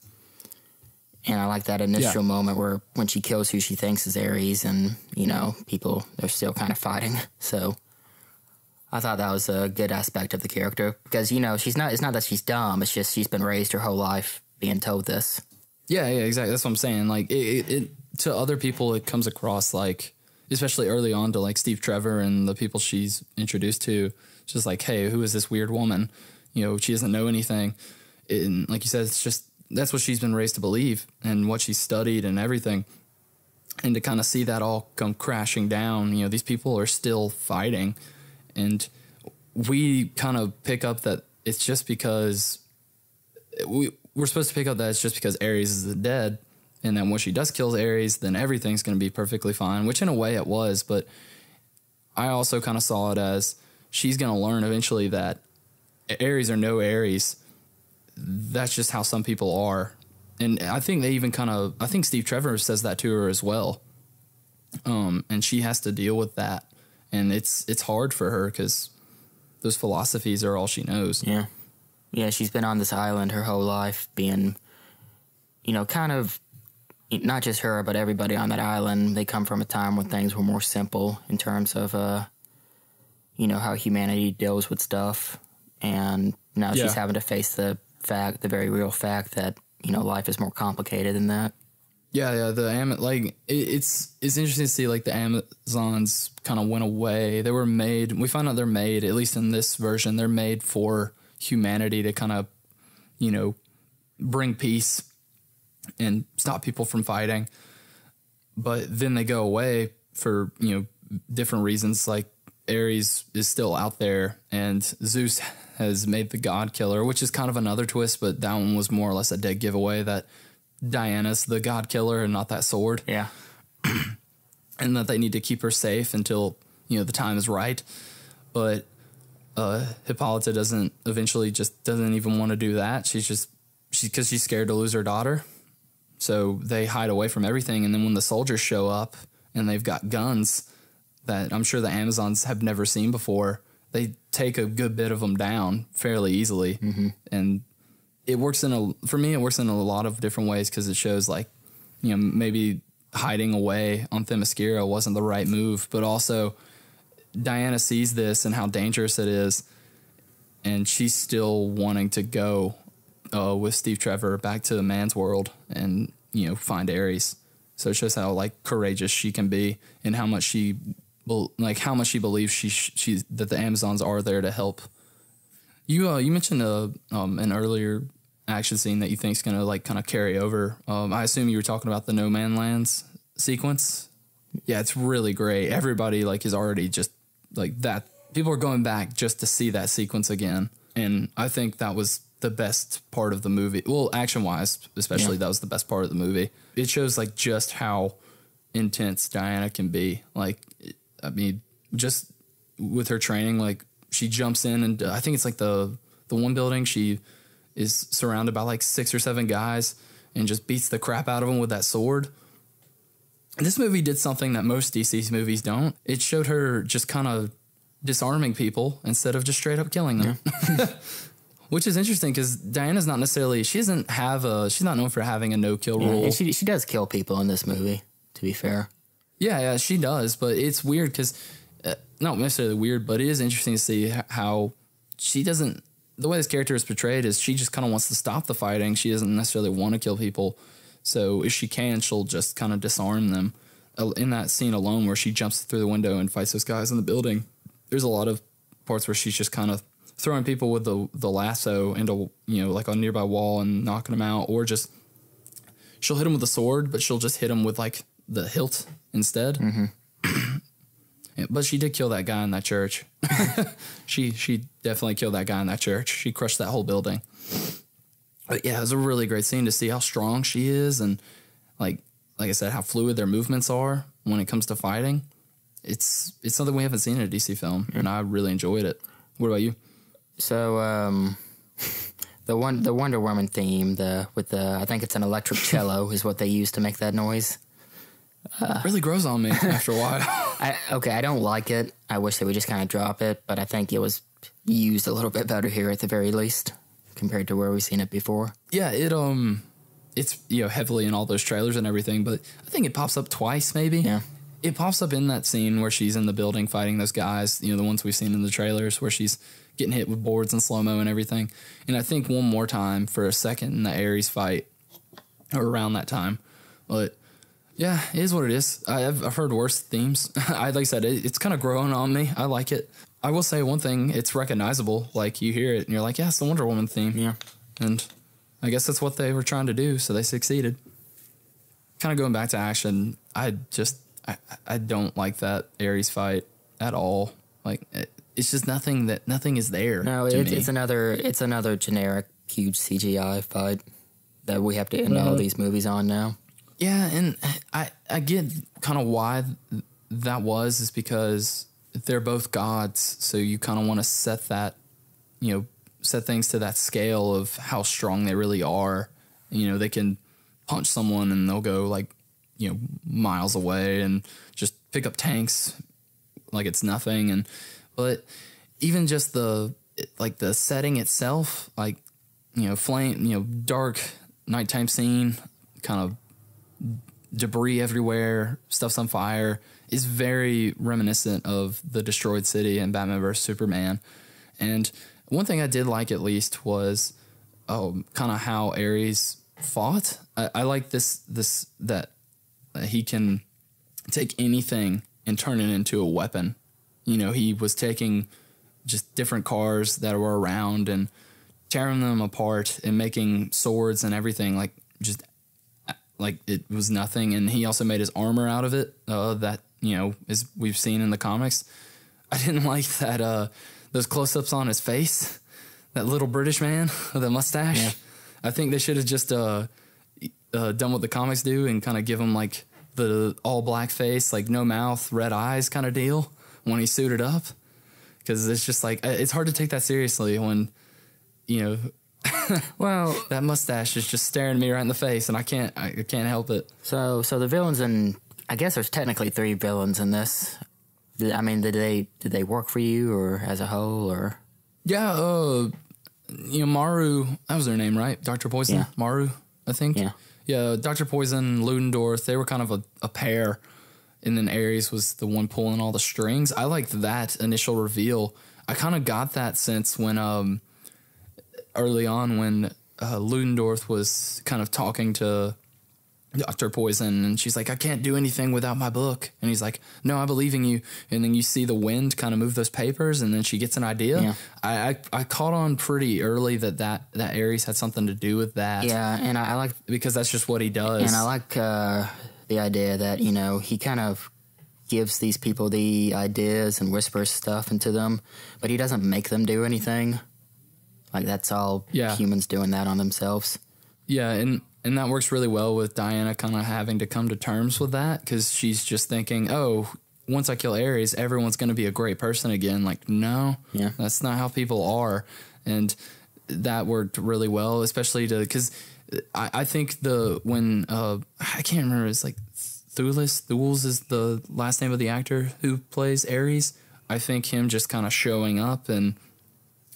And I like that initial moment where when she kills who she thinks is Ares, and, you know, people, they're still kind of fighting. So I thought that was a good aspect of the character, because, you know, it's not that she's dumb. It's just she's been raised her whole life being told this. Yeah, exactly. That's what I'm saying. Like it to other people, it comes across like, especially early on to like Steve Trevor and the people she's introduced to, just like, hey, who is this weird woman? You know, she doesn't know anything. And like you said, it's just, that's what she's been raised to believe and what she's studied and everything. And to kind of see that all come crashing down, you know, these people are still fighting. And we kind of pick up that it's just because we're supposed to pick up that it's just because Ares is dead. And then when she does kill Ares, then everything's going to be perfectly fine, which in a way it was. But I also kind of saw it as she's going to learn eventually that Ares or no Ares, that's just how some people are. And I think they even I think Steve Trevor says that to her as well. And she has to deal with that. And it's hard for her because those philosophies are all she knows. Yeah. Yeah, she's been on this island her whole life being, you know, kind of, not just her, but everybody on that island. They come from a time when things were more simple in terms of, you know, how humanity deals with stuff. And now she's having to face the very real fact that, you know, life is more complicated than that. Yeah. It's interesting to see like the Amazons kind of went away. They were made. We find out they're made, at least in this version, they're made for humanity to kind of, you know, bring peace and stop people from fighting. But then they go away for, you know, different reasons. Like Ares is still out there, and Zeus has made the god killer, which is kind of another twist, but that one was more or less a dead giveaway that Diana's the god killer and not that sword. Yeah. And that they need to keep her safe until, you know, the time is right. But Hippolyta doesn't even want to do that. Because she's scared to lose her daughter. So they hide away from everything. And then when the soldiers show up and they've got guns that I'm sure the Amazons have never seen before, they take a good bit of them down fairly easily. Mm-hmm. And it works for me, it works in a lot of different ways, because it shows like, you know, maybe hiding away on Themyscira wasn't the right move, but also Diana sees this and how dangerous it is, and she's still wanting to go with Steve Trevor back to the man's world and, you know, find Ares. So it shows how like courageous she can be and how much she believes she that the Amazons are there to help. You mentioned an earlier action scene that you think is gonna like kind of carry over. I assume you were talking about the No Man Lands sequence. Yeah, it's really great. Everybody like is already just like that. People are going back just to see that sequence again, and I think that was the best part of the movie. Well, action wise, especially, that was the best part of the movie. It shows like just how intense Diana can be. Like, I mean, just with her training, like she jumps in and I think it's like the one building she is surrounded by like 6 or 7 guys and just beats the crap out of them with that sword. And this movie did something that most DC movies don't. It showed her just kind of disarming people instead of just straight up killing them. Yeah. Which is interesting because Diana's not necessarily, she's not known for having a no-kill rule. And she does kill people in this movie, to be fair. Yeah, she does, but it's weird because, not necessarily weird, but it is interesting to see how she doesn't, the way this character is portrayed is she just kind of wants to stop the fighting. She doesn't necessarily want to kill people. So if she can, she'll just kind of disarm them. In that scene alone where she jumps through the window and fights those guys in the building, there's a lot of parts where she's just kind of throwing people with the lasso into, you know, like a nearby wall and knocking them out, or just she'll hit them with a sword, but she'll just hit them with like the hilt instead. Mm-hmm. Yeah, but she did kill that guy in that church. She definitely killed that guy in that church. She crushed that whole building. But yeah, it was a really great scene to see how strong she is and like I said, how fluid their movements are when it comes to fighting. It's something we haven't seen in a DC film, and I really enjoyed it. What about you? So, the Wonder Woman theme, I think it's an electric cello, is what they use to make that noise. It really grows on me after a while. I don't like it. I wish they would just kind of drop it, but I think it was used a little bit better here at the very least compared to where we've seen it before. Yeah, it's, you know, heavily in all those trailers and everything, but I think it pops up twice maybe. Yeah. It pops up in that scene where she's in the building fighting those guys, you know, the ones we've seen in the trailers where she's getting hit with boards and slow-mo and everything. And I think one more time for a second in the Ares fight or around that time. But yeah, it is what it is. I've heard worse themes. Like I said, it's kind of growing on me. I like it. I will say one thing, it's recognizable. Like you hear it and you're like, yeah, it's the Wonder Woman theme. Yeah. And I guess that's what they were trying to do, so they succeeded. Kind of going back to action, I don't like that Ares fight at all. Like it's just nothing is there. No, it's another generic huge CGI fight that we have to end all these movies on now. Yeah, and I get kind of why that is because they're both gods, so you kind of want to set things to that scale of how strong they really are. You know, they can punch someone and they'll go like, you know, miles away and just pick up tanks like it's nothing. But even just the setting itself, like, you know, flame, you know, dark nighttime scene, kind of debris everywhere, stuff's on fire, is very reminiscent of the destroyed city in Batman vs Superman. And one thing I did like at least was kind of how Ares fought. I like that he can take anything and turn it into a weapon. You know, he was taking just different cars that were around and tearing them apart and making swords and everything like it was nothing. And he also made his armor out of it. That, you know, as we've seen in the comics. I didn't like that those close-ups on his face, that little British man with a mustache. Yeah. I think they should have just done what the comics do and kind of give him like the all black face, like no mouth, red eyes kind of deal when he's suited up. Because it's just like, it's hard to take that seriously when, you know, well, that mustache is just staring me right in the face and I can't help it. So the villains, and I guess there's technically 3 villains in this. I mean, did they work for you or as a whole or? Yeah, you know, Maru, that was their name, right? Dr. Poison? Yeah. Maru, I think. Yeah. Yeah, Dr. Poison, Ludendorff, they were kind of a pair. and then Ares was the one pulling all the strings. I liked that initial reveal. I kind of got that sense when early on when Ludendorff was kind of talking to Dr. Poison, and she's like, I can't do anything without my book. And he's like, no, I believe in you. And then you see the wind kind of move those papers, and then she gets an idea. Yeah. I caught on pretty early that Ares had something to do with that. Yeah, and I like... Because that's just what he does. And I like the idea that, you know, he kind of gives these people the ideas and whispers stuff into them, but he doesn't make them do anything. Like, that's all humans doing that on themselves. Yeah, and that works really well with Diana kind of having to come to terms with that, because she's just thinking, oh, once I kill Ares, everyone's going to be a great person again. Like, no, that's not how people are. And that worked really well, especially because I think when I can't remember, it's like Thules is the last name of the actor who plays Ares. I think him just kind of showing up and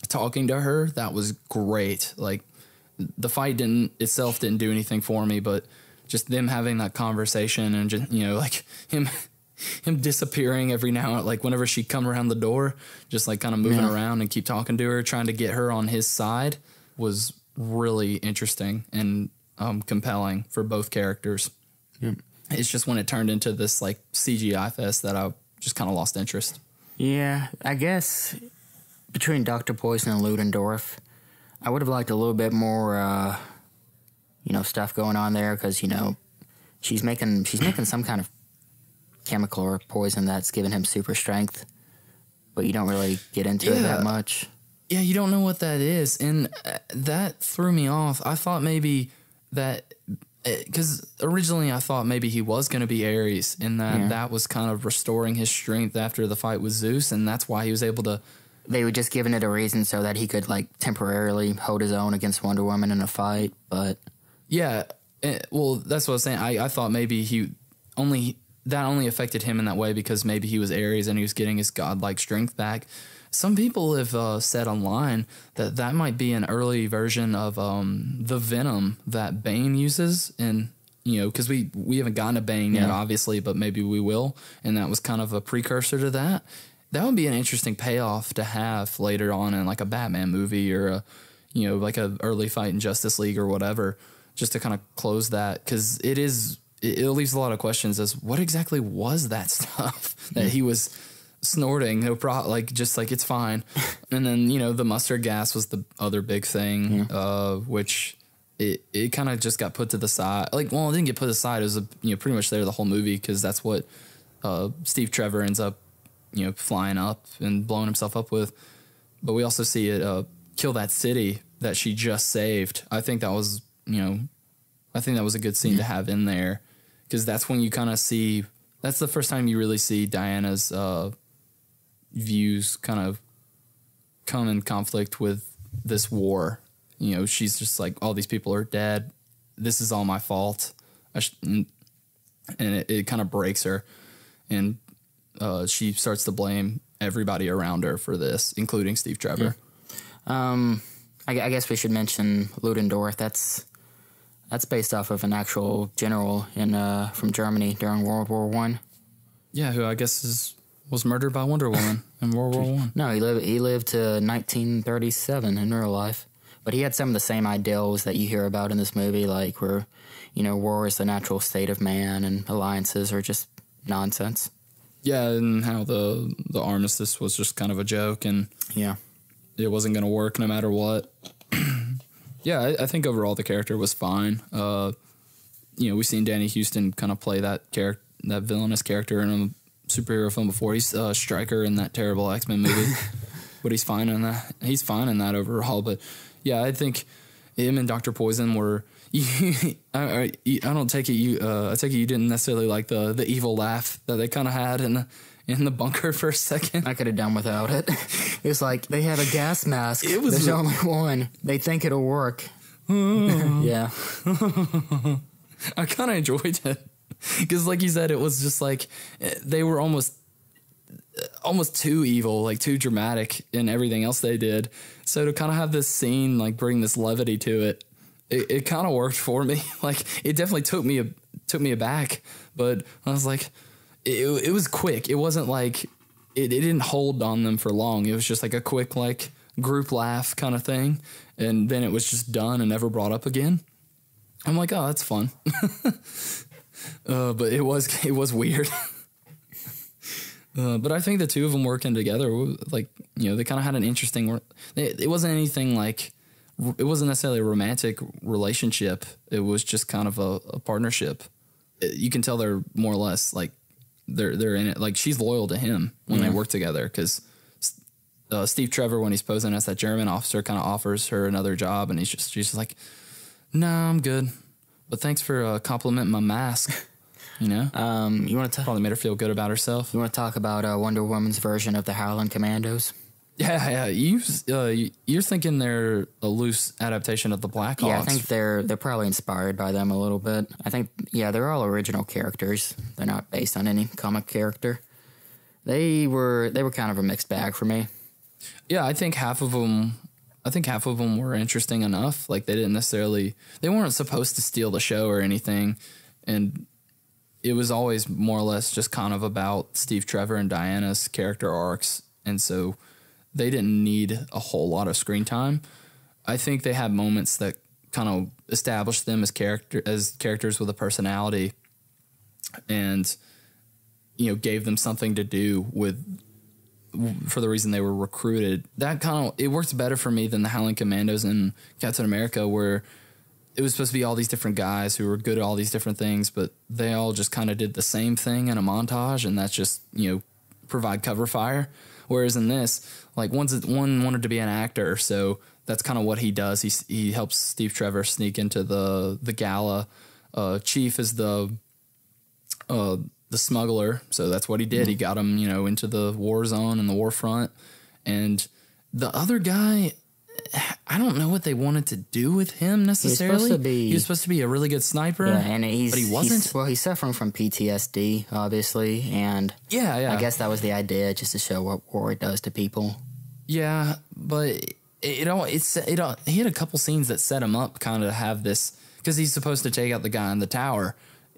talking to her, that was great. Like, the fight didn't do anything for me, but just them having that conversation and just, you know, like him disappearing every now and like whenever she'd come around the door, just like kind of moving around and keep talking to her, trying to get her on his side, was really interesting and compelling for both characters. Yeah. It's just when it turned into this like CGI fest that I just kind of lost interest. Yeah, I guess between Dr. Poison and Ludendorff, I would have liked a little bit more, you know, stuff going on there, because, you know, she's making some kind of chemical or poison that's giving him super strength, but you don't really get into it that much. Yeah, you don't know what that is, and that threw me off. I thought maybe that, because originally I thought maybe he was going to be Ares, and that was kind of restoring his strength after the fight with Zeus, and that's why he was able to... They were just giving it a reason so that he could, like, temporarily hold his own against Wonder Woman in a fight, but... Yeah, well, that's what I was saying. I thought maybe that only affected him in that way because maybe he was Ares and he was getting his godlike strength back. Some people have said online that might be an early version of the Venom that Bane uses, and, you know, because we haven't gotten a Bane yet, obviously, but maybe we will, and that was kind of a precursor to that. That would be an interesting payoff to have later on in like a Batman movie or a, you know, like a early fight in Justice League or whatever, just to kind of close that, because it leaves a lot of questions as what exactly was that stuff that he was snorting. No problem, like just like it's fine. And then, you know, the mustard gas was the other big thing, which it kind of just got put to the side. Like, well, it didn't get put aside. It was pretty much there the whole movie, because that's what Steve Trevor ends up, you know, flying up and blowing himself up with. But we also see it kill that city that she just saved. I think that was, a good scene to have in there, because that's when you kind of see, that's the first time you really see Diana's views kind of come in conflict with this war. You know, she's just like, all these people are dead. This is all my fault. And it kind of breaks her. And she starts to blame everybody around her for this, including Steve Trevor. Yeah. I guess we should mention Ludendorff. That's based off of an actual general from Germany during World War I. Yeah, who I guess was murdered by Wonder Woman in World War I. No, he lived to 1937 in real life. But he had some of the same ideals that you hear about in this movie, like where, war is the natural state of man and alliances are just nonsense. Yeah, and how the armistice was just kind of a joke, and it wasn't going to work no matter what. Yeah, I think overall the character was fine. We've seen Danny Houston kind of play that villainous character in a superhero film before. He's Stryker in that terrible X-Men movie, but he's fine in that. He's fine in that overall. But yeah, I think him and Dr. Poison were. I don't take it. I take it you didn't necessarily like the evil laugh that they kind of had in the bunker for a second. I could have done without it. It's like they have a gas mask. There's only one. They think it'll work. Yeah. I kind of enjoyed it because, like you said, it was just like they were almost too evil, like too dramatic in everything else they did. So to kind of have this scene like bring this levity to it, it kind of worked for me. Like it definitely took me aback, but I was like, it was quick. It wasn't like it didn't hold on them for long. It was just like a quick like group laugh kind of thing, and then it was just done and never brought up again. I'm like, oh, that's fun. But it was weird. But I think the two of them working together, like, you know, they kind of had an interesting. It wasn't anything like. It wasn't necessarily a romantic relationship. It was just kind of a partnership. You can tell they're more or less like they're in it. Like, she's loyal to him when they work together, because Steve Trevor, when he's posing as that German officer, kind of offers her another job, and she's just like, "No, I'm good, but thanks for complimenting my mask." You know, You want to probably made her feel good about herself. You want to talk about Wonder Woman's version of the Howling Commandos? Yeah. You're thinking they're a loose adaptation of the Blackhawks. Yeah, I think they're probably inspired by them a little bit. I think, they're all original characters. They're not based on any comic character. They were kind of a mixed bag for me. Yeah, I think half of them were interesting enough. Like, they weren't supposed to steal the show or anything, and it was always more or less just kind of about Steve Trevor and Diana's character arcs, and so they didn't need a whole lot of screen time. I think they had moments that kind of established them as characters with a personality, and, you know, gave them something to do for the reason they were recruited. That it worked better for me than the Howling Commandos in Captain America, where it was supposed to be all these different guys who were good at all these different things, but they all just kind of did the same thing in a montage, and that's just, you know, provide cover fire. Whereas in this, like, one wanted to be an actor, so that's kind of what he does. He helps Steve Trevor sneak into the gala. Chief is the smuggler, so that's what he did. He got him, you know, into the war zone and the war front. And the other guy, I don't know what they wanted to do with him necessarily. He was supposed to be a really good sniper, and but he wasn't. He's suffering from PTSD, obviously, and yeah. I guess that was the idea, just to show what war does to people. Yeah, but he had a couple scenes that set him up kind of to have this, because he's supposed to take out the guy in the tower,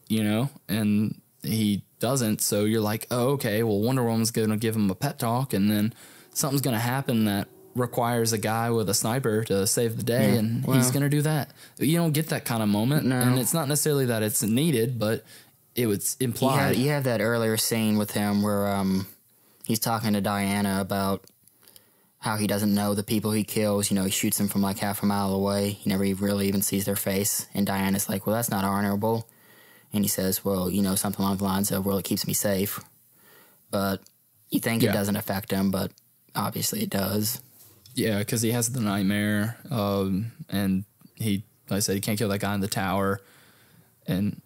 you know, and he doesn't. So you're like, oh, okay, well, Wonder Woman's going to give him a pep talk, and then something's going to happen that requires a guy with a sniper to save the day, and he's going to do that. You don't get that kind of moment, and it's not necessarily that it's needed, but it was implied. You have that earlier scene with him where he's talking to Diana about how he doesn't know the people he kills. You know, he shoots them from like half a mile away. He never really even sees their face. And Diana's like, well, that's not honorable. And he says, well, you know, something along the lines of, well, it keeps me safe. But you think it doesn't affect him, but obviously it does. Yeah, because he has the nightmare, and like I said, he can't kill that guy in the tower. And,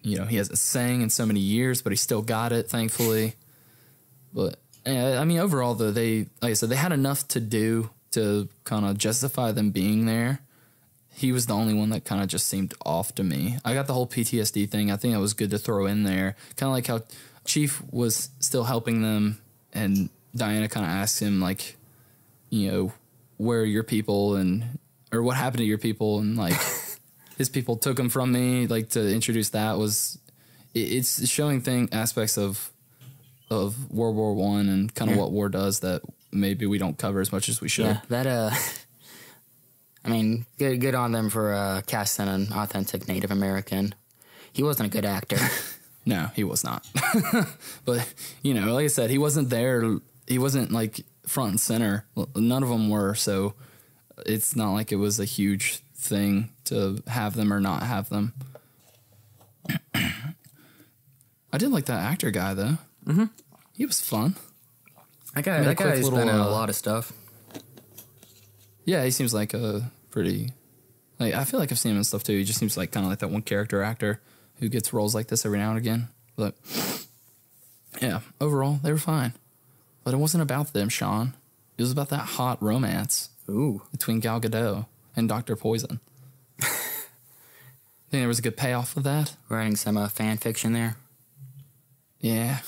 you know, he hasn't sang in so many years, but he still got it, thankfully. But I mean, overall, though, like I said, they had enough to do to kind of justify them being there. He was the only one that kind of just seemed off to me. I got the whole PTSD thing. I think that was good to throw in there. Kind of like how Chief was still helping them, and Diana kind of asked him, like, you know, where are your people, or what happened to your people, and like his people took him from me. Like, to introduce that it's showing aspects of World War I and kind of what war does that maybe we don't cover as much as we should. Yeah, that I mean, good on them for casting an authentic Native American. He wasn't a good actor. No, he was not. But, you know, like I said, he wasn't there. He wasn't like front and center. None of them were, so it's not like it was a huge thing to have them or not have them. I did like that actor guy, though. Mm-hmm. He was fun. That guy's been in a lot of stuff. Yeah, he seems like a pretty... Like, I feel like I've seen him in stuff, too. He just seems like kind of like that one character actor who gets roles like this every now and again. But, yeah, overall, they were fine. But it wasn't about them, Sean. It was about that hot romance between Gal Gadot and Dr. Poison. Think there was a good payoff with that? Writing some fan fiction there. Yeah.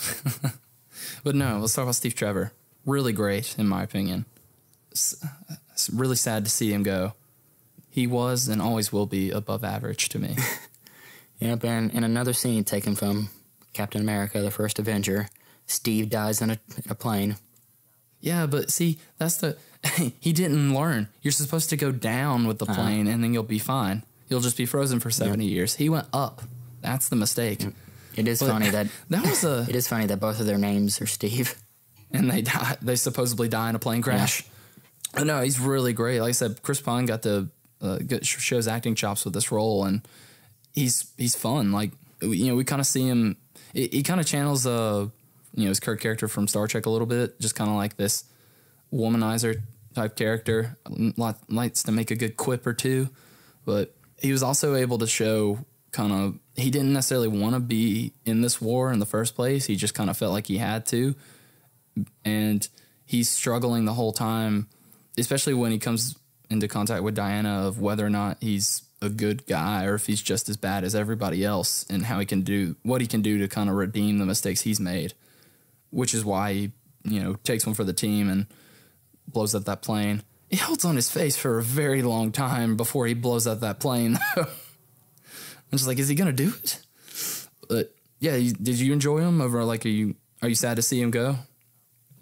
But no, let's talk about Steve Trevor. Really great, in my opinion. It's really sad to see him go. He was and always will be above average to me. Yep, and in another scene taken from Captain America, the first Avenger. Steve dies in a plane. Yeah, but see, that's the... he didn't learn. You're supposed to go down with the plane, and then you'll be fine. You'll just be frozen for 70 years. He went up. That's the mistake. It is funny that... that was a... It is funny that both of their names are Steve. And they die. They supposedly die in a plane crash. Yeah. No, he's really great. Like I said, Chris Pine got to show his acting chops with this role, and he's fun. Like, we kind of see him... He kind of channels... his Kirk character from Star Trek a little bit, just kind of like this womanizer type character, likes to make a good quip or two, but he was also able to show kind of, he didn't necessarily want to be in this war in the first place. He just kind of felt like he had to, and he's struggling the whole time, especially when he comes into contact with Diana, of whether or not he's a good guy or if he's just as bad as everybody else, and how he can do what he can do to kind of redeem the mistakes he's made. Which is why he, takes one for the team and blows up that plane. He holds on his face for a very long time before he blows up that plane. I'm just like, is he gonna do it? But yeah, did you enjoy him over? Like, are you sad to see him go?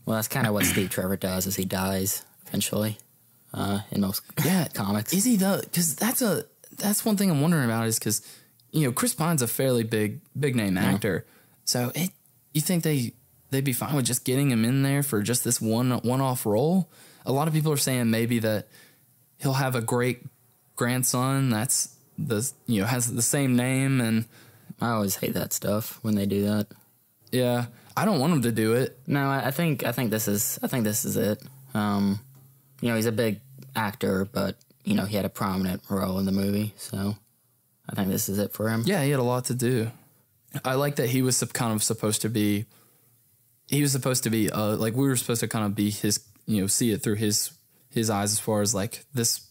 Well, that's kind of what Steve Trevor does, is he dies eventually in most comics. Is he though? Because that's one thing I'm wondering about, is because Chris Pine's a fairly big name actor, so you think they'd be fine with just getting him in there for just this one-off role? A lot of people are saying maybe that he'll have a great grandson that's has the same name, and I always hate that stuff when they do that. Yeah, I don't want him to do it. No, I think this is it. He's a big actor, but he had a prominent role in the movie, so I think this is it for him. Yeah, he had a lot to do. I like that he was kind of supposed to be. He was supposed to be like, we were supposed to kind of be his, see it through his eyes, as far as like this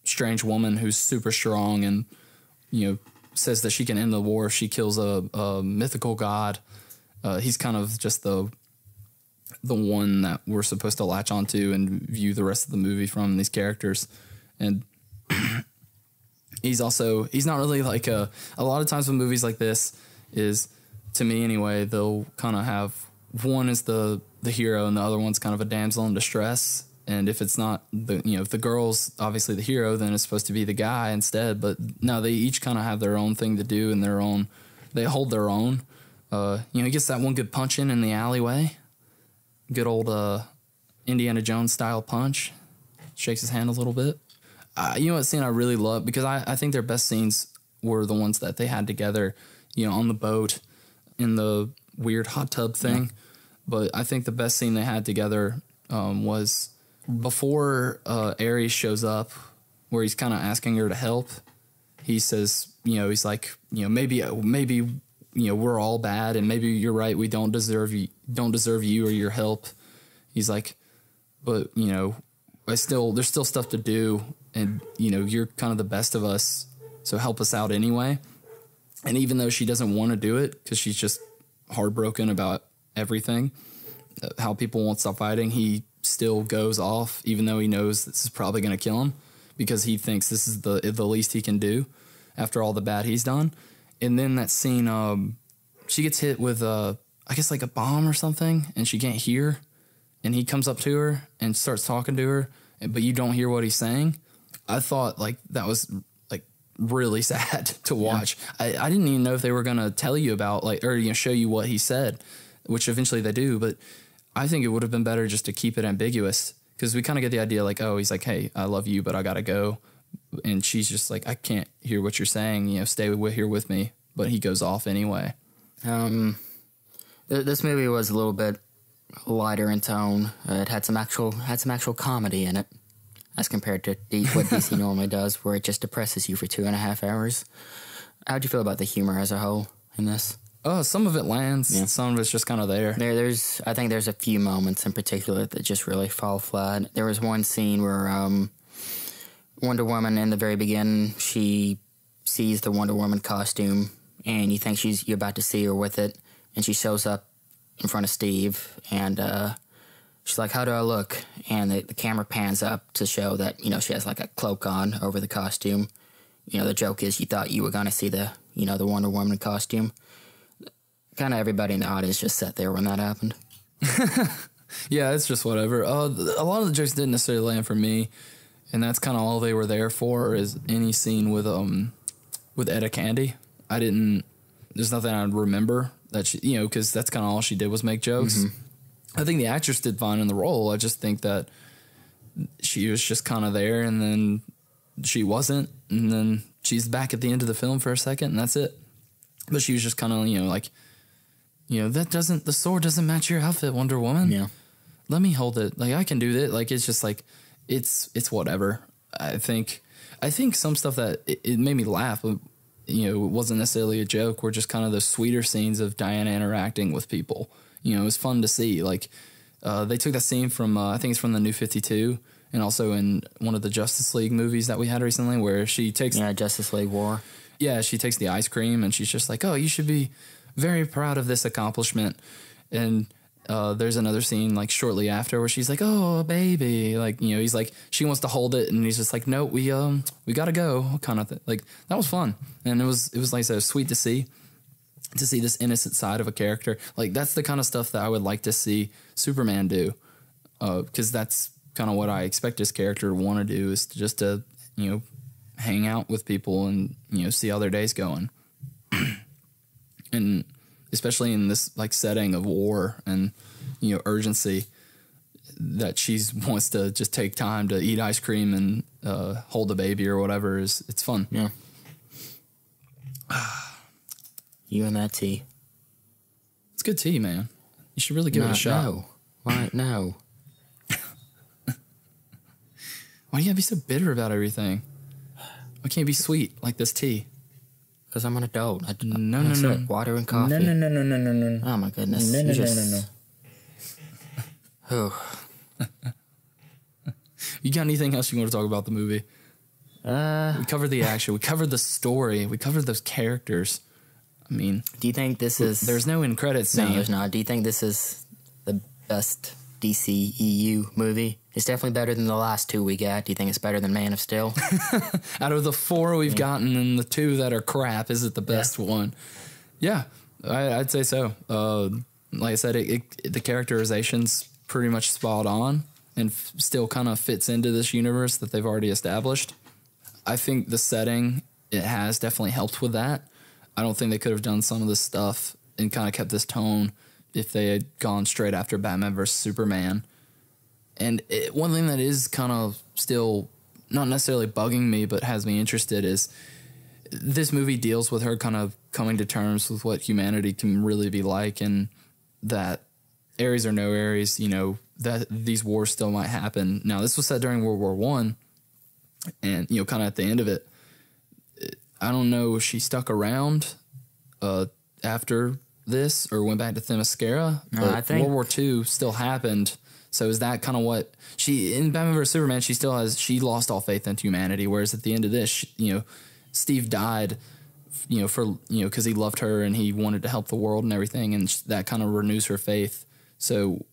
strange woman who's super strong and, says that she can end the war if she kills a mythical god. He's kind of just the one that we're supposed to latch onto and view the rest of the movie from, these characters. And he's not really like a lot of times with movies like this, is, to me anyway, they'll kind of have, one is the hero and the other one's kind of a damsel in distress. And if it's not if the girl's obviously the hero, then it's supposed to be the guy instead. But no, they each kind of have their own thing to do, and they hold their own. He gets that one good punch in the alleyway. Good old Indiana Jones style punch. Shakes his hand a little bit. What scene I really love, because I think their best scenes were the ones that they had together, on the boat, in the weird hot tub thing. Yeah. But I think the best scene they had together was before Ares shows up, where he's kind of asking her to help. He says, he's like, maybe we're all bad, and maybe you're right, we don't deserve you or your help. He's like, but there's still stuff to do, and you're kind of the best of us, so help us out anyway. And even though she doesn't want to do it, because she's just heartbroken about everything, how people won't stop fighting, he still goes off, even though he knows this is probably going to kill him, because he thinks this is the least he can do after all the bad he's done. And then that scene, she gets hit with I guess like a bomb or something, and she can't hear, and he comes up to her and starts talking to her, but you don't hear what he's saying. I thought like that was like really sad to watch. Yeah. I didn't even know if they were going to tell you about or show you what he said, which eventually they do, but I think it would have been better just to keep it ambiguous, because we kind of get the idea like, oh, he's like, hey, I love you, but I got to go. And she's just like, I can't hear what you're saying, stay here with me. But he goes off anyway. This movie was a little bit lighter in tone. It had some actual comedy in it, as compared to what DC normally does, where it just depresses you for 2.5 hours. How'd you feel about the humor as a whole in this? Some of it lands. Yeah. Some of it's just kind of there. I think there's a few moments in particular that just really fall flat. There was one scene where Wonder Woman, in the very beginning, she sees the Wonder Woman costume, and you think you're about to see her with it, and she shows up in front of Steve, and she's like, how do I look? And the camera pans up to show that, she has like a cloak on over the costume. The joke is you thought you were going to see the Wonder Woman costume. kind of everybody in the audience just sat there when that happened. Yeah, it's just whatever. A lot of the jokes didn't necessarily land for me, and that's kind of all they were there for. Is any scene with Etta Candy? I didn't. There's nothing I remember that she, because that's kind of all she did was make jokes. Mm-hmm. I think the actress did fine in the role. I just think that she was just kind of there, and then she wasn't, and then she's back at the end of the film for a second, and that's it. But she was just kind of, the sword doesn't match your outfit, Wonder Woman. Yeah. Let me hold it. Like, I can do that. Like, it's just like, it's whatever. I think some stuff that it made me laugh, but, it wasn't necessarily a joke, were just kind of the sweeter scenes of Diana interacting with people. It was fun to see. Like, they took that scene from, I think it's from the New 52, and also in one of the Justice League movies that we had recently, where she takes... Yeah, Justice League War. Yeah, she takes the ice cream, and she's just like, oh, you should be very proud of this accomplishment. And there's another scene, like, shortly after, where she's like, oh, baby. Like, he's like, she wants to hold it, and he's just like, no, we got to go, kind of thing. Like, that was fun. And it was like I said, sweet to see this innocent side of a character. Like, that's the kind of stuff that I would like to see Superman do, because that's kind of what I expect his character to want to do, is just to, hang out with people and, see how their day's going. And especially in this, like, setting of war and, urgency, that she wants to just take time to eat ice cream and hold a baby or whatever, it's fun. Yeah. You and that tea. It's good tea, man. You should really give it a shot. No. Why? No. Why do you gotta be so bitter about everything? Why can't you be sweet like this tea? Because I'm an adult. No. Water and coffee. No. Oh, my goodness. No. Oh. You got anything else you want to talk about the movie? We covered the action. We covered the story. We covered those characters. I mean... Do you think this is... There's no end credits scene. No, there's not. Do you think this is the best DCEU movie? It's definitely better than the last two we got. Do you think it's better than Man of Steel? Out of the 4 we've gotten and the 2 that are crap, is it the best one? Yeah, I'd say so. Like I said, the characterization's pretty much spot on and still kind of fits into this universe that they've already established. I think the setting, it has definitely helped with that. I don't think they could have done some of this stuff and kind of kept this tone if they had gone straight after Batman vs. Superman. And one thing that is kind of still not necessarily bugging me, but has me interested, is this movie deals with her kind of coming to terms with what humanity can really be like, and that Ares or no Ares, that these wars still might happen. Now, this was set during World War I, and, kind of at the end of it. I don't know if she stuck around after this or went back to Themyscira, but I think World War II still happened. So is that kind of what in Batman vs. Superman, she lost all faith into humanity. Whereas at the end of this, Steve died, because he loved her and he wanted to help the world and everything. And that kind of renews her faith. So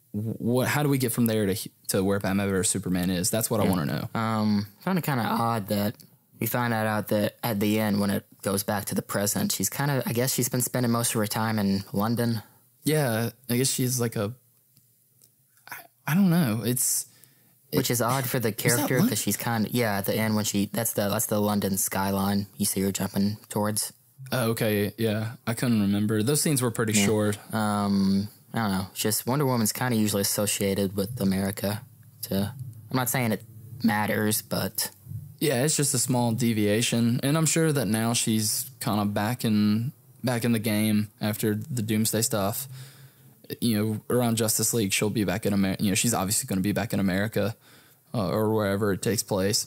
how do we get from there to where Batman vs. Superman is? That's what I want to know. Found it kind of odd that we find out that at the end, when it goes back to the present, I guess she's been spending most of her time in London. Yeah. I guess she's like I don't know. Which is odd for the character, because she's kind of, at the end when that's the London skyline you see her jumping towards. Oh, okay. Yeah. I couldn't remember. Those scenes were pretty short. I don't know. Just Wonder Woman's kind of usually associated with America. I'm not saying it matters, but... Yeah, it's just a small deviation. And I'm sure that now she's kind of back in the game after the Doomsday stuff. Around Justice League, she'll be back in America. She's obviously going to be back in America or wherever it takes place.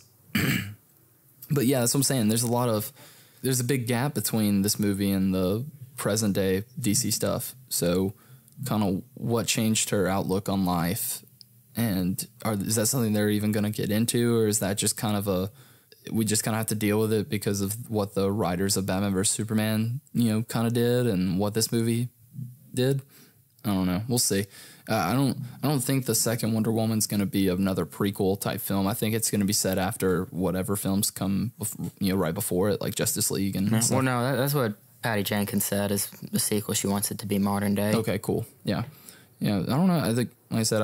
But yeah, that's what I'm saying. There's a big gap between this movie and the present day DC stuff. So kind of what changed her outlook on life, and is that something they're even going to get into, or is that just kind of we just kind of have to deal with it because of what the writers of Batman vs. Superman, kind of did and what this movie did? I don't know. We'll see. I don't think the second Wonder Woman's going to be another prequel type film. I think it's going to be set after whatever films come, right before it, like Justice League and stuff. Well, no, that's what Patty Jenkins said is the sequel. She wants it to be modern day. Okay, cool. Yeah. Yeah, I don't know. I think, like I said,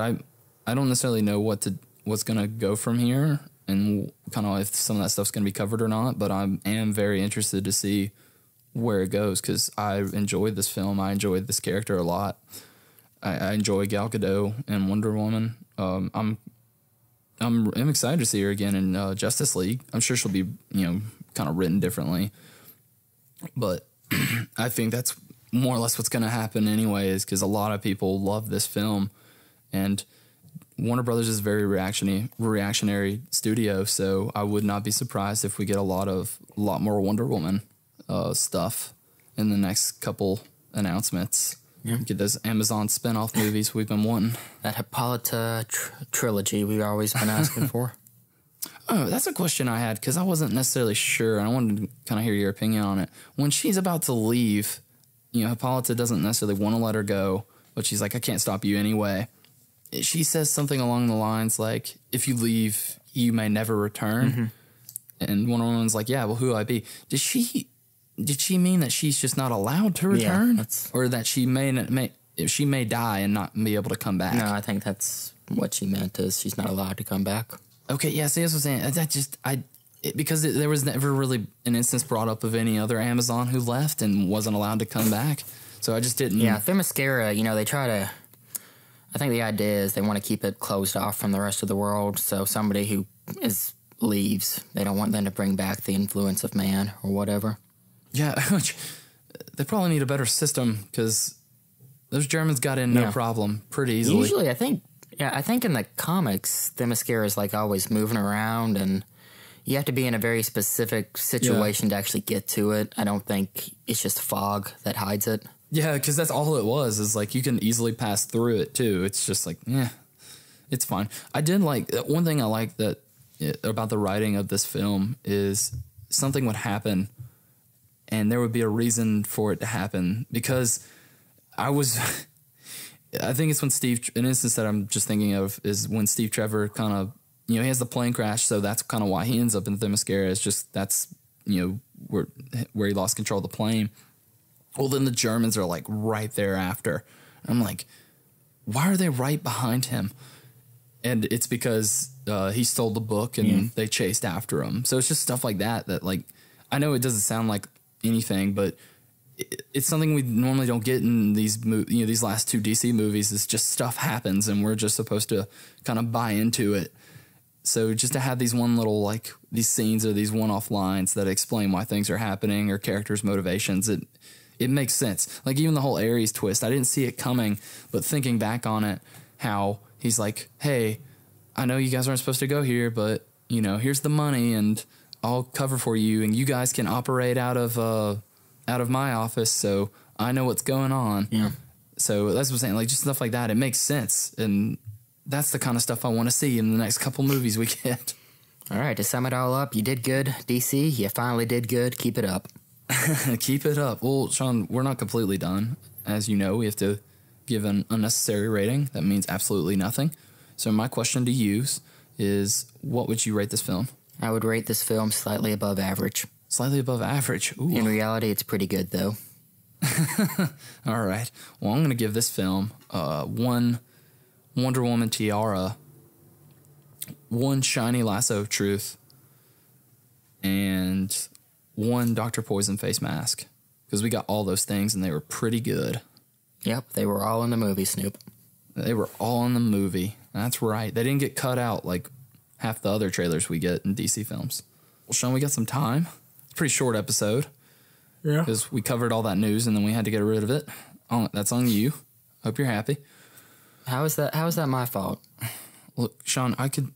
I don't necessarily know what's going to go from here and kind of if some of that stuff's going to be covered or not, but I am very interested to see where it goes because I enjoyed this film. I enjoyed this character a lot. I enjoy Gal Gadot and Wonder Woman. I'm excited to see her again in Justice League. I'm sure she'll be, kind of written differently, but I think that's more or less what's going to happen anyways, because a lot of people love this film, and Warner Brothers is a very reactionary studio, so I would not be surprised if we get a lot more Wonder Woman stuff in the next couple announcements. Yeah. Get those Amazon spinoff movies we've been wanting. That Hippolyta trilogy we've always been asking for. Oh, that's a question I had because I wasn't necessarily sure. I wanted to kind of hear your opinion on it. When she's about to leave, Hippolyta doesn't necessarily want to let her go, but she's like, I can't stop you anyway. She says something along the lines like, if you leave, you may never return. Mm-hmm. And Wonder Woman's like, yeah, well, who I be? Did she mean that she's just not allowed to return? Yeah, or that she may die and not be able to come back? No, I think that's what she meant is she's not allowed to come back. Okay, yeah, see, that's what I'm saying. Because there was never really an instance brought up of any other Amazon who left and wasn't allowed to come back. So I just didn't. Yeah, Themyscira, they try to. I think the idea is they want to keep it closed off from the rest of the world. So somebody who leaves, they don't want them to bring back the influence of man or whatever. Yeah, they probably need a better system because those Germans got in no problem pretty easily. Usually, I think in the comics, Themyscira is like always moving around, and you have to be in a very specific situation to actually get to it. I don't think it's just fog that hides it. Yeah, because that's all it was. Is like you can easily pass through it too. It's just like, it's fine. I did like one thing I like about the writing of this film is something would happen, and there would be a reason for it to happen because I think it's when an instance that I'm just thinking of is when Steve Trevor kind of, he has the plane crash, so that's kind of why he ends up in Themyscira. It's just that's, where he lost control of the plane. Well, then the Germans are like right there after. I'm like, why are they right behind him? And it's because he stole the book and they chased after him. So it's just stuff like that like, I know it doesn't sound like anything, but it's something we normally don't get in these these last two DC movies. Is just stuff happens and we're just supposed to kind of buy into it. So just to have these these scenes or these one-off lines that explain why things are happening or characters' motivations, it makes sense. Like even the whole Ares twist, I didn't see it coming, but thinking back on it, how he's like, hey, I know you guys aren't supposed to go here, but here's the money and I'll cover for you and you guys can operate out of my office, so I know what's going on. Yeah. So that's what I'm saying. Like just stuff like that, it makes sense, and that's the kind of stuff I want to see in the next couple movies we get. All right, to sum it all up, you did good, DC. You finally did good. Keep it up. Keep it up. Well, Sean, we're not completely done. As you know, we have to give an unnecessary rating. That means absolutely nothing. So my question to you is, what would you rate this film? I would rate this film slightly above average. Slightly above average. Ooh. In reality, it's pretty good, though. All right. Well, I'm going to give this film one Wonder Woman tiara, one shiny lasso of truth, and one Dr. Poison face mask. Because we got all those things, and they were pretty good. Yep, they were all in the movie, Snoop. They were all in the movie. That's right. They didn't get cut out like half the other trailers we get in DC films. Well, Sean, we got some time. Pretty short episode. Yeah. Because we covered all that news and then we had to get rid of it. That's on you. Hope you're happy. How is that my fault? Look, Sean, I could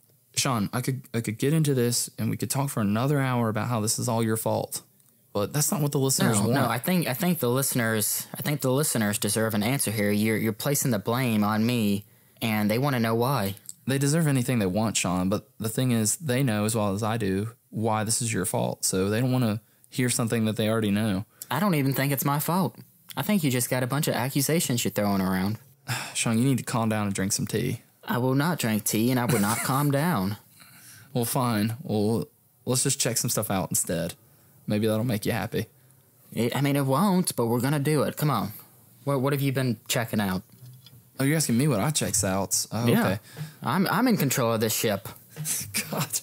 get into this and we could talk for another hour about how this is all your fault. But that's not what the listeners want. No, I think the listeners deserve an answer here. You're placing the blame on me and they want to know why. They deserve anything they want, Sean, but the thing is they know as well as I do why this is your fault. So they don't want to hear something that they already know. I don't even think it's my fault. I think you just got a bunch of accusations you're throwing around. Sean, you need to calm down and drink some tea. I will not drink tea, and I will not calm down. Well, fine. Well, let's just check some stuff out instead. Maybe that'll make you happy. I mean, it won't, but we're gonna do it. Come on. What have you been checking out? Oh, you're asking me what I checks out. Oh, Yeah. okay. I'm in control of this ship. God,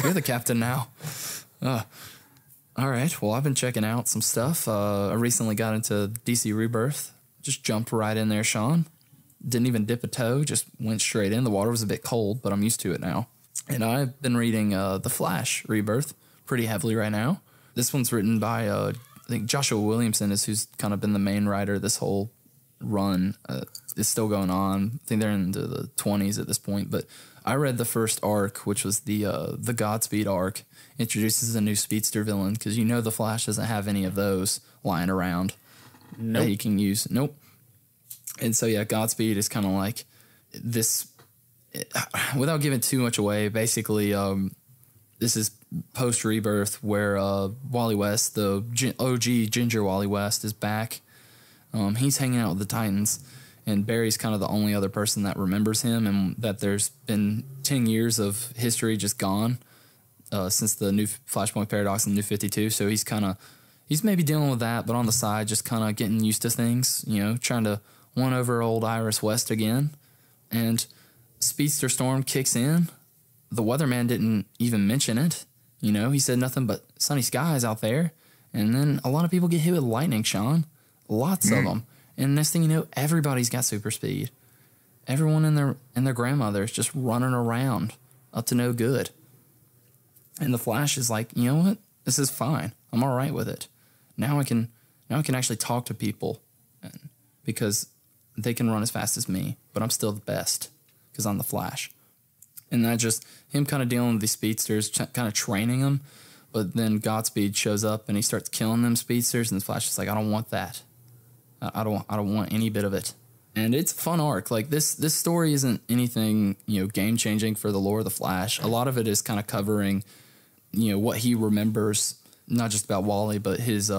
you're the captain now. All right. Well, I've been checking out some stuff. I recently got into DC Rebirth. Just jumped right in there, Sean. Didn't even dip a toe. Just went straight in. The water was a bit cold, but I'm used to it now. And I've been reading The Flash Rebirth pretty heavily right now. This one's written by, I think Joshua Williamson is who's kind of been the main writer this whole run. It's still going on. I think they're into the 20s at this point. But I read the first arc, which was the Godspeed arc. Introduces a new speedster villain because you know the Flash doesn't have any of those lying around that he can use. Nope. And so, yeah, Godspeed is kind of like this, without giving too much away, basically this is post-Rebirth where Wally West, the OG Ginger Wally West, is back. He's hanging out with the Titans, and Barry's kind of the only other person that remembers him, and that there's been 10 years of history just gone since the new Flashpoint Paradox and the New 52, so he's maybe dealing with that, but on the side, just kind of getting used to things, trying to won over old Iris West again. And Speedster Storm kicks in. The weatherman didn't even mention it. He said nothing but sunny skies out there. And then a lot of people get hit with lightning, Sean. Lots of them. And next thing you know, everybody's got super speed. Everyone and their grandmother is just running around up to no good. And the Flash is like, you know what? This is fine. I'm all right with it. Now I can actually talk to people because they can run as fast as me, but I'm still the best because I'm the Flash. And that just him kind of dealing with these speedsters, kind of training them. But then Godspeed shows up and he starts killing them speedsters, and the Flash is like, I don't want that. I don't want any bit of it. And it's a fun arc. Like this story isn't anything game changing for the lore of the Flash. A lot of it is kind of covering what he remembers, not just about Wally, but his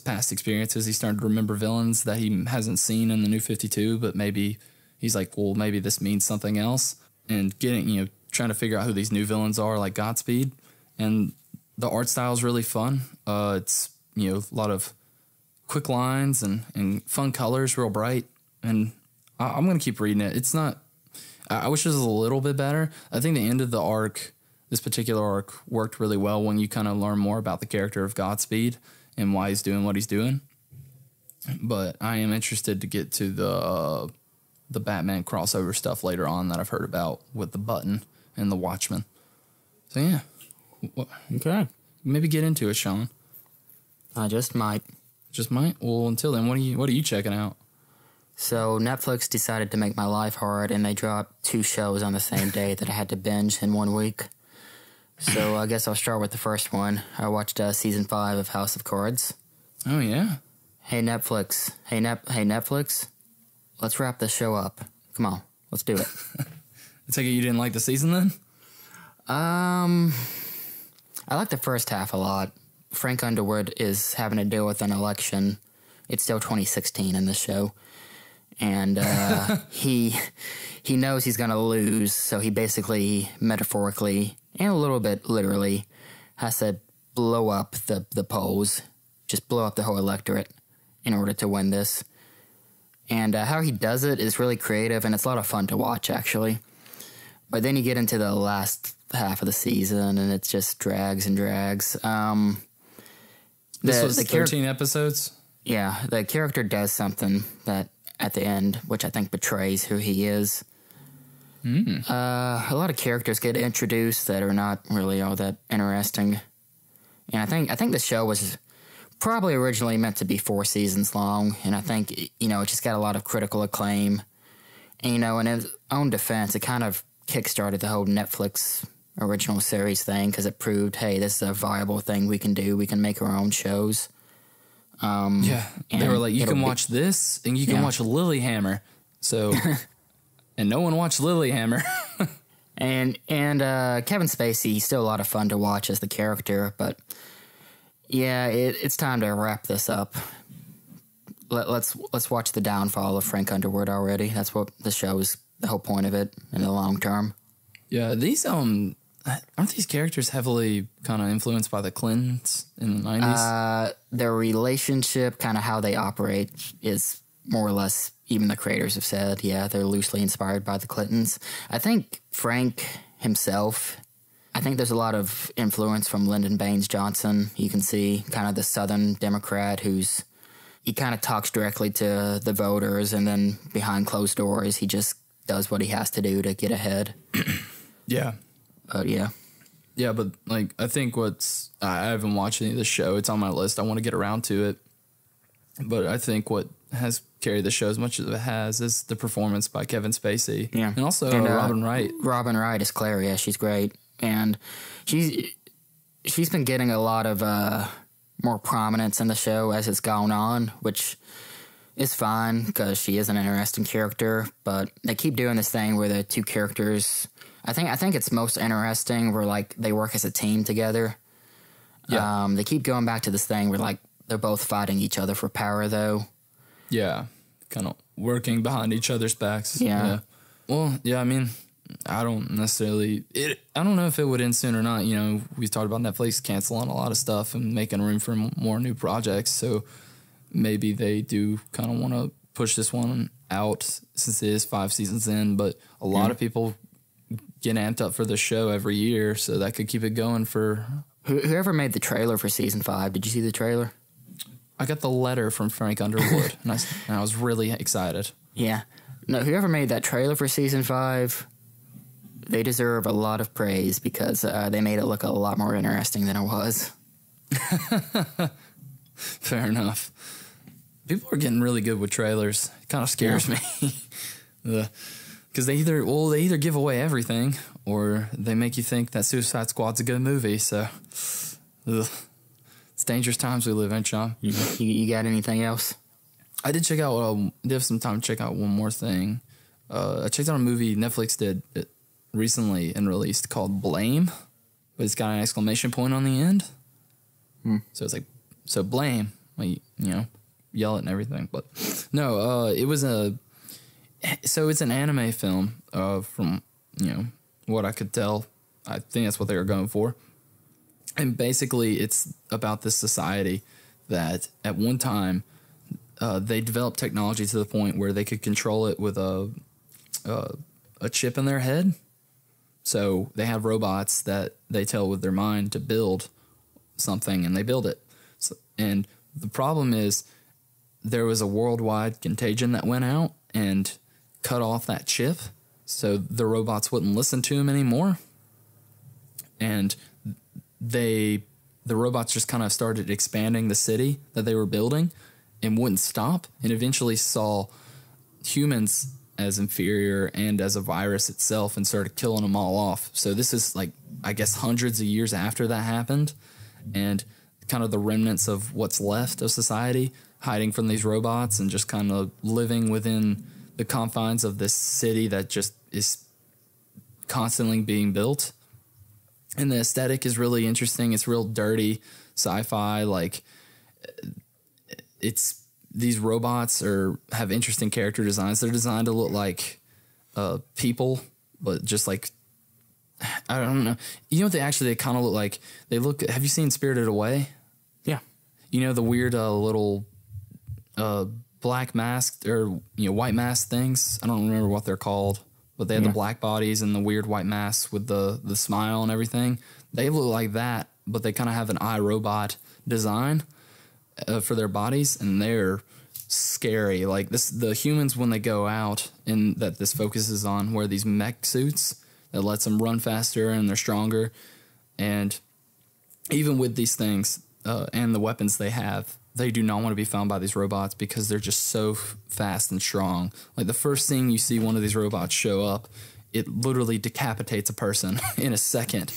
past experiences. He's starting to remember villains that he hasn't seen in the New 52, but maybe he's like, well, maybe this means something else. And getting, trying to figure out who these new villains are, like Godspeed. And the art style is really fun. It's, a lot of quick lines and fun colors, real bright. And I'm going to keep reading it. It's not, I wish it was a little bit better. I think the end of the arc, this particular arc, worked really well when you kind of learn more about the character of Godspeed and why he's doing what he's doing. But I am interested to get to the Batman crossover stuff later on that I've heard about with the Button and the Watchmen. So yeah. Okay. Maybe get into it, Sean. I just might. Just might? Well, until then, what are you checking out? So Netflix decided to make my life hard, and they dropped 2 shows on the same day that I had to binge in 1 week. So I guess I'll start with the first one. I watched season 5 of House of Cards. Oh yeah. Hey Netflix. Hey Netflix. Let's wrap this show up. Come on, let's do it. I take it you didn't like the season then? I like the first half a lot. Frank Underwood is having to deal with an election. It's still 2016 in this show. And he knows he's going to lose, so he basically, metaphorically, and a little bit literally, has to blow up the polls. Just blow up the whole electorate in order to win this. And how he does it is really creative, and it's a lot of fun to watch, actually. But then you get into the last half of the season, and it just drags and drags. This was 13 episodes? Yeah, the character does something that, at the end, which I think betrays who he is. A lot of characters get introduced that are not really all that interesting. And I think the show was probably originally meant to be 4 seasons long, and I think, it just got a lot of critical acclaim. And, in its own defense, it kind of kickstarted the whole Netflix original series thing, because it proved, hey, this is a viable thing we can do. We can make our own shows. Yeah, they were like, you can watch this, and you can watch Lilyhammer. So, and no one watched Lilyhammer. and Kevin Spacey, he's still a lot of fun to watch as the character, but yeah, it's time to wrap this up. Let's watch the downfall of Frank Underwood already. That's what the show is, the whole point of it in the long term. Yeah, these aren't these characters heavily kind of influenced by the Clintons in the 90s? Their relationship, kind of how they operate, is more or less, even the creators have said, yeah, they're loosely inspired by the Clintons. I think Frank himself, I think there's a lot of influence from Lyndon Baines Johnson. You can see kind of the Southern Democrat he kind of talks directly to the voters, and then behind closed doors, he just does what he has to do to get ahead. Yeah. Yeah. Yeah, but like I think I haven't watched any of the show. It's on my list. I want to get around to it. But I think what has carried the show as much as it has is the performance by Kevin Spacey. Yeah. And also Robin Wright. Robin Wright is Claire. Yeah, she's great. And she's been getting a lot of more prominence in the show as it's gone on, which is fine because she is an interesting character. But they keep doing this thing where the two characters, I think it's most interesting where like they work as a team together. Yeah. They keep going back to this thing where like they're both fighting each other for power, though. Yeah, kind of working behind each other's backs. Yeah. Well, yeah, I mean, I don't necessarily... I don't know if it would end soon or not. You know, we talked about Netflix canceling a lot of stuff and making room for more new projects, so maybe they do kind of want to push this one out since it is 5 seasons in, but a lot of people get amped up for the show every year, so that could keep it going for... Whoever made the trailer for season 5, did you see the trailer? I got the letter from Frank Underwood, and I was really excited. Yeah. No, whoever made that trailer for season 5, they deserve a lot of praise because they made it look a lot more interesting than it was. Fair enough. People are getting really good with trailers. It kind of scares me. Because they either give away everything or they make you think that Suicide Squad's a good movie. So, it's dangerous times we live in, Sean. You got anything else? I did check out. Did have some time to check out one more thing. I checked out a movie Netflix did recently and released called Blame, but it's got an exclamation point on the end. So it's like blame, like, yell it and everything. But no, it was it's an anime film. From what I could tell, I think that's what they were going for. And basically, it's about this society that at one time they developed technology to the point where they could control it with a chip in their head. So they have robots that they tell with their mind to build something, and they build it. And the problem is there was a worldwide contagion that went out and cut off that chip, so the robots wouldn't listen to him anymore. And the robots just kind of started expanding the city that they were building and wouldn't stop, and eventually saw humans as inferior and as a virus itself and started killing them all off. So this is like, I guess, hundreds of years after that happened, and kind of the remnants of what's left of society hiding from these robots and just kind of living within the confines of this city that just is constantly being built. And the aesthetic is really interesting. It's real dirty sci-fi. Like, it's these robots have interesting character designs. They're designed to look like people, but just like, I don't know. You know what they kind of look like? Have you seen Spirited Away? Yeah. You know the weird little black masked or white mask things? I don't remember what they're called. But they had the black bodies and the weird white masks with the smile and everything. They look like that, but they kind of have an iRobot design for their bodies, and they're scary. Like the humans, when they go out, and that this focuses on, wear these mech suits that lets them run faster and they're stronger. And even with these things and the weapons they have, they do not want to be found by these robots because they're just so fast and strong. Like the first thing you see one of these robots show up, it literally decapitates a person in a second.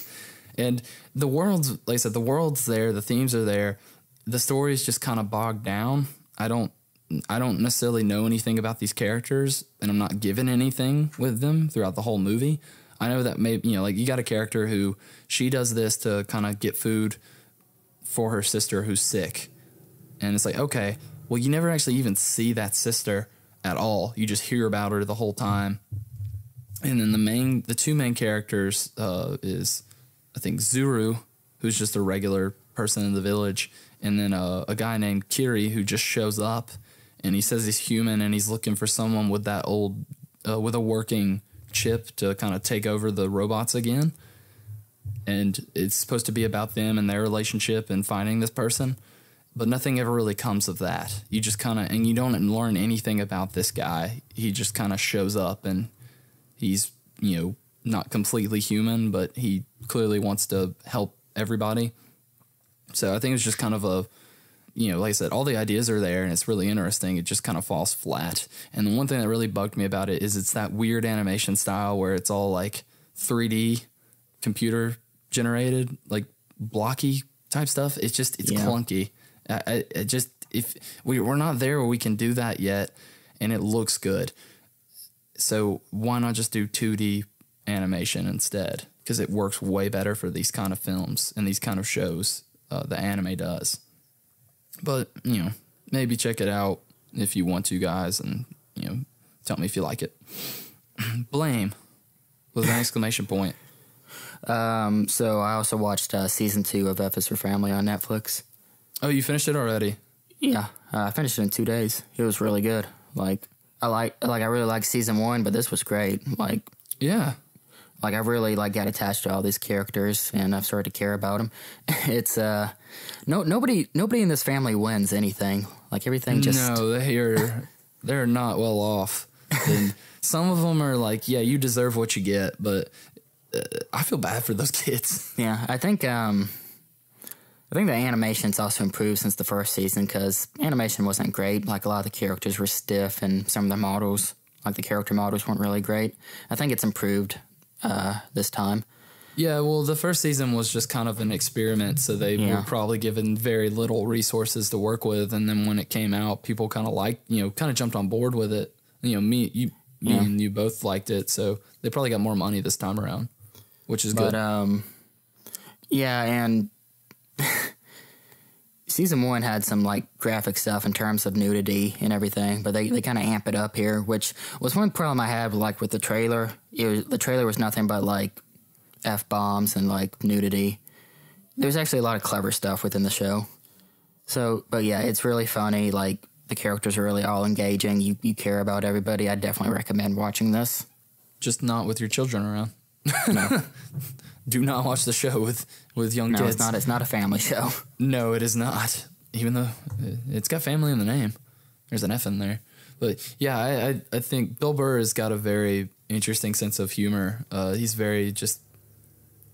And the world's, like I said, the world's there, the themes are there. The story is just kind of bogged down. I don't necessarily know anything about these characters, and I'm not given anything with them throughout the whole movie. I know that maybe, like you got a character who, she does this to kind of get food for her sister who's sick. And it's like, okay, well, you never actually even see that sister at all. You just hear about her the whole time. And then the two main characters is I think Zuru, who's just a regular person in the village, and then a guy named Kiri who just shows up, and he says he's human and he's looking for someone with that old with a working chip to kind of take over the robots again. And it's supposed to be about them and their relationship and finding this person, but nothing ever really comes of that. You just kind of, and you don't learn anything about this guy. He just kind of shows up, and he's, you know, not completely human, but he clearly wants to help everybody. So I think it's just kind of a, you know, like I said, all the ideas are there and it's really interesting. It just kind of falls flat. And the one thing that really bugged me about it is it's that weird animation style where it's all like 3D computer generated, like blocky type stuff. It's clunky. I just, if we're not there where we can do that yet, and it looks good. So why not just do 2D animation instead? Because it works way better for these kind of films and these kind of shows. The anime does. But, you know, maybe check it out if you want to, guys, and, you know, tell me if you like it. Blame with an exclamation point. So I also watched season 2 of F is for Family on Netflix. Oh, you finished it already? Yeah, I finished it in 2 days. It was really good. I really liked season 1, but this was great. Yeah. I really got attached to all these characters, and I've started to care about them. It's nobody in this family wins anything. Everything just no, they're not well off. And some of them are like, yeah, you deserve what you get, but I feel bad for those kids. Yeah, I think the animation's also improved since the first season because animation wasn't great. A lot of the characters were stiff, and some of the models, the character models, weren't really great. I think it's improved this time. Yeah, well, the first season was just kind of an experiment, so they were probably given very little resources to work with, and then when it came out, people kind of jumped on board with it. Me and you both liked it, so they probably got more money this time around, which is good. Yeah, and season 1 had some graphic stuff in terms of nudity and everything, but they kind of amp it up here, which was one problem I had with the trailer. The trailer was nothing but F-bombs and nudity. There's actually a lot of clever stuff within the show. So, but yeah, it's really funny. The characters are really all engaging. You care about everybody. I definitely recommend watching this. Just not with your children around. No. Do not watch the show with young kids. No, it's not a family show. No, it is not. Even though it's got family in the name. There's an F in there. But yeah, I think Bill Burr has got a very interesting sense of humor. He's very just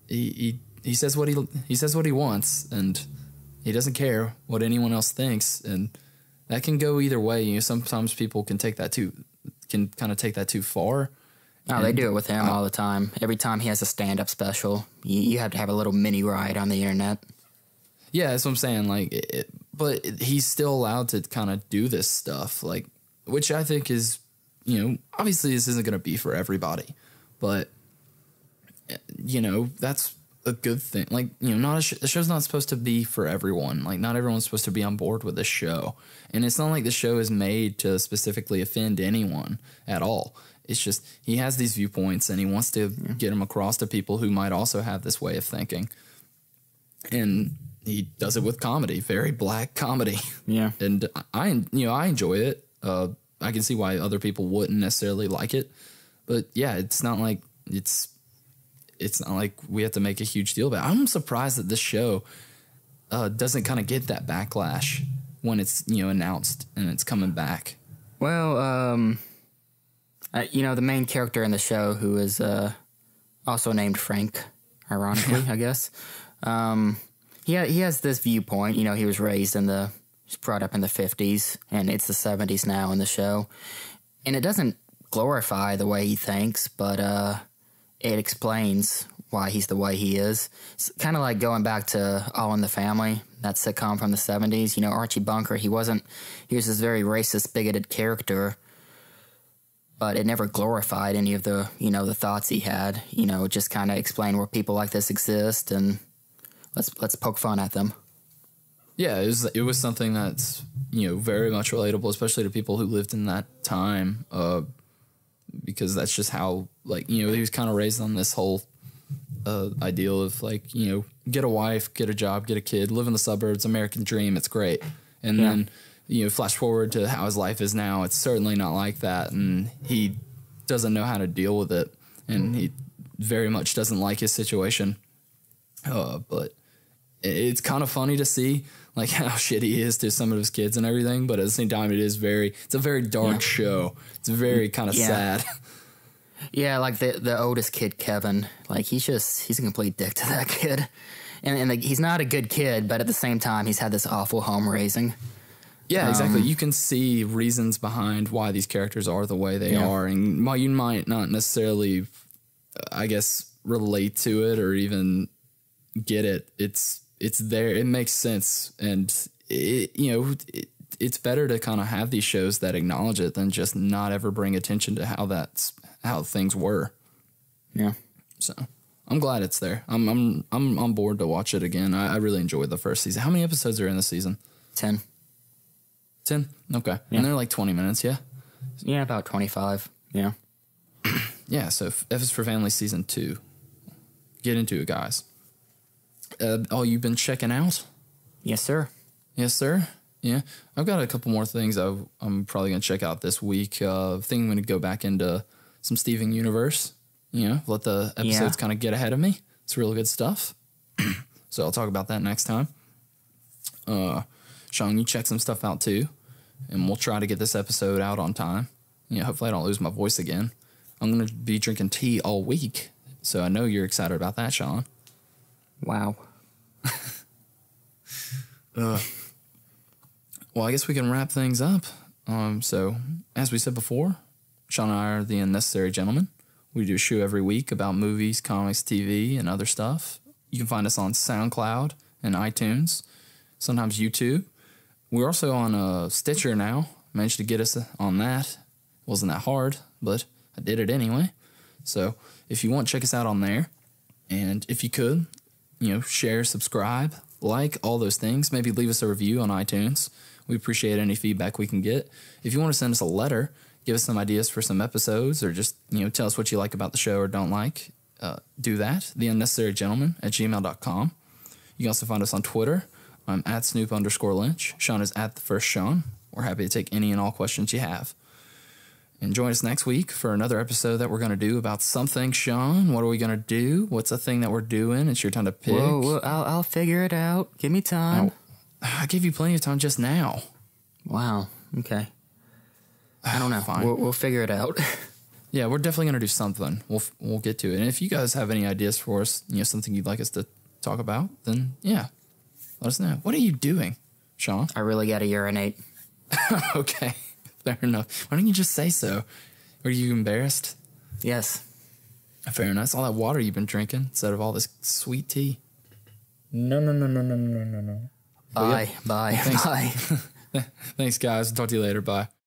he says what he wants, and he doesn't care what anyone else thinks, and that can go either way. Sometimes people can kind of take that too far. Oh, they do it with him all the time. Every time he has a stand-up special, you have to have a little mini ride on the internet. Yeah, that's what I'm saying. But he's still allowed to kind of do this stuff, which I think is, obviously this isn't going to be for everybody, but that's a good thing. The show's not supposed to be for everyone. Not everyone's supposed to be on board with this show, and it's not like the show is made to specifically offend anyone at all. It's just he has these viewpoints and he wants to get them across to people who might also have this way of thinking. And he does it with comedy, very black comedy. Yeah. And I enjoy it. I can see why other people wouldn't necessarily like it. But yeah, it's not like we have to make a huge deal about it. I'm surprised that this show doesn't kind of get that backlash when it's, announced and it's coming back. Well, the main character in the show, who is also named Frank, ironically, I guess. He has this viewpoint. He was he's brought up in the 50s, and it's the 70s now in the show. And it doesn't glorify the way he thinks, but it explains why he's the way he is. It's kind of like going back to All in the Family, that sitcom from the 70s. Archie Bunker, he was this very racist, bigoted character, but it never glorified any of the, the thoughts he had. It just kind of explained where people like this exist, and let's poke fun at them. Yeah, it was something that's, very much relatable, especially to people who lived in that time, because that's just how, he was kind of raised on this whole ideal of like, you know, get a wife, get a job, get a kid, live in the suburbs, American dream. It's great. And then, you know, flash forward to how his life is now. It's certainly not like that. And he doesn't know how to deal with it. And he very much doesn't like his situation. But it's kind of funny to see like how shitty he is to some of his kids and everything. But at the same time, it's a very dark show. It's very kind of sad. Yeah, like the oldest kid, Kevin, like he's a complete dick to that kid. And like, he's not a good kid, but at the same time, he's had this awful home raising. Yeah, exactly. You can see reasons behind why these characters are the way they are. And while you might not necessarily, I guess, relate to it or even get it, it's there. It makes sense. And, it's better to kind of have these shows that acknowledge it than just not ever bring attention to how things were. Yeah. So I'm glad it's there. I'm on board to watch it again. I really enjoyed the first season. How many episodes are in the season? 10. 10? Okay. Yeah. And they're like 20 minutes, yeah? Yeah, about 25. Yeah. Yeah, so F is for Family Season 2. Get into it, guys. You've been checking out? Yes, sir. Yes, sir. Yeah. I've got a couple more things I'm probably going to check out this week. I think I'm going to go back into some Steven Universe. You know, let the episodes kind of get ahead of me. It's really good stuff. So I'll talk about that next time. Sean, you check some stuff out too. And we'll try to get this episode out on time. Hopefully I don't lose my voice again. I'm going to be drinking tea all week. So I know you're excited about that, Sean. Wow. Well, I guess we can wrap things up. So, as we said before, Sean and I are the Unnecessary Gentlemen. We do a show every week about movies, comics, TV, and other stuff. You can find us on SoundCloud and iTunes, sometimes YouTube. We're also on Stitcher now. Managed to get us on that. Wasn't that hard, but I did it anyway. So, if you want, check us out on there. And if you could, share, subscribe, like, all those things. Maybe leave us a review on iTunes. We appreciate any feedback we can get. If you want to send us a letter, give us some ideas for some episodes, or just, tell us what you like about the show or don't like, do that. theunnecessarygentleman@gmail.com. You can also find us on Twitter. I'm at Snoop_Lynch. Sean is at the first Sean. We're happy to take any and all questions you have. And join us next week for another episode that we're going to do about something. Sean, what are we going to do? What's the thing that we're doing? It's your time to pick. Whoa, I'll figure it out. Give me time. I gave you plenty of time just now. Wow. Okay. I don't know. Fine. We'll figure it out. Yeah, we're definitely going to do something. We'll get to it. And if you guys have any ideas for us, something you'd like us to talk about, then yeah, let us know. What are you doing, Sean? I really got to urinate. Okay, fair enough. Why don't you just say so? Are you embarrassed? Yes. Fair enough. It's all that water you've been drinking instead of all this sweet tea. No. Bye. Thanks. Bye. Thanks, guys. Talk to you later. Bye.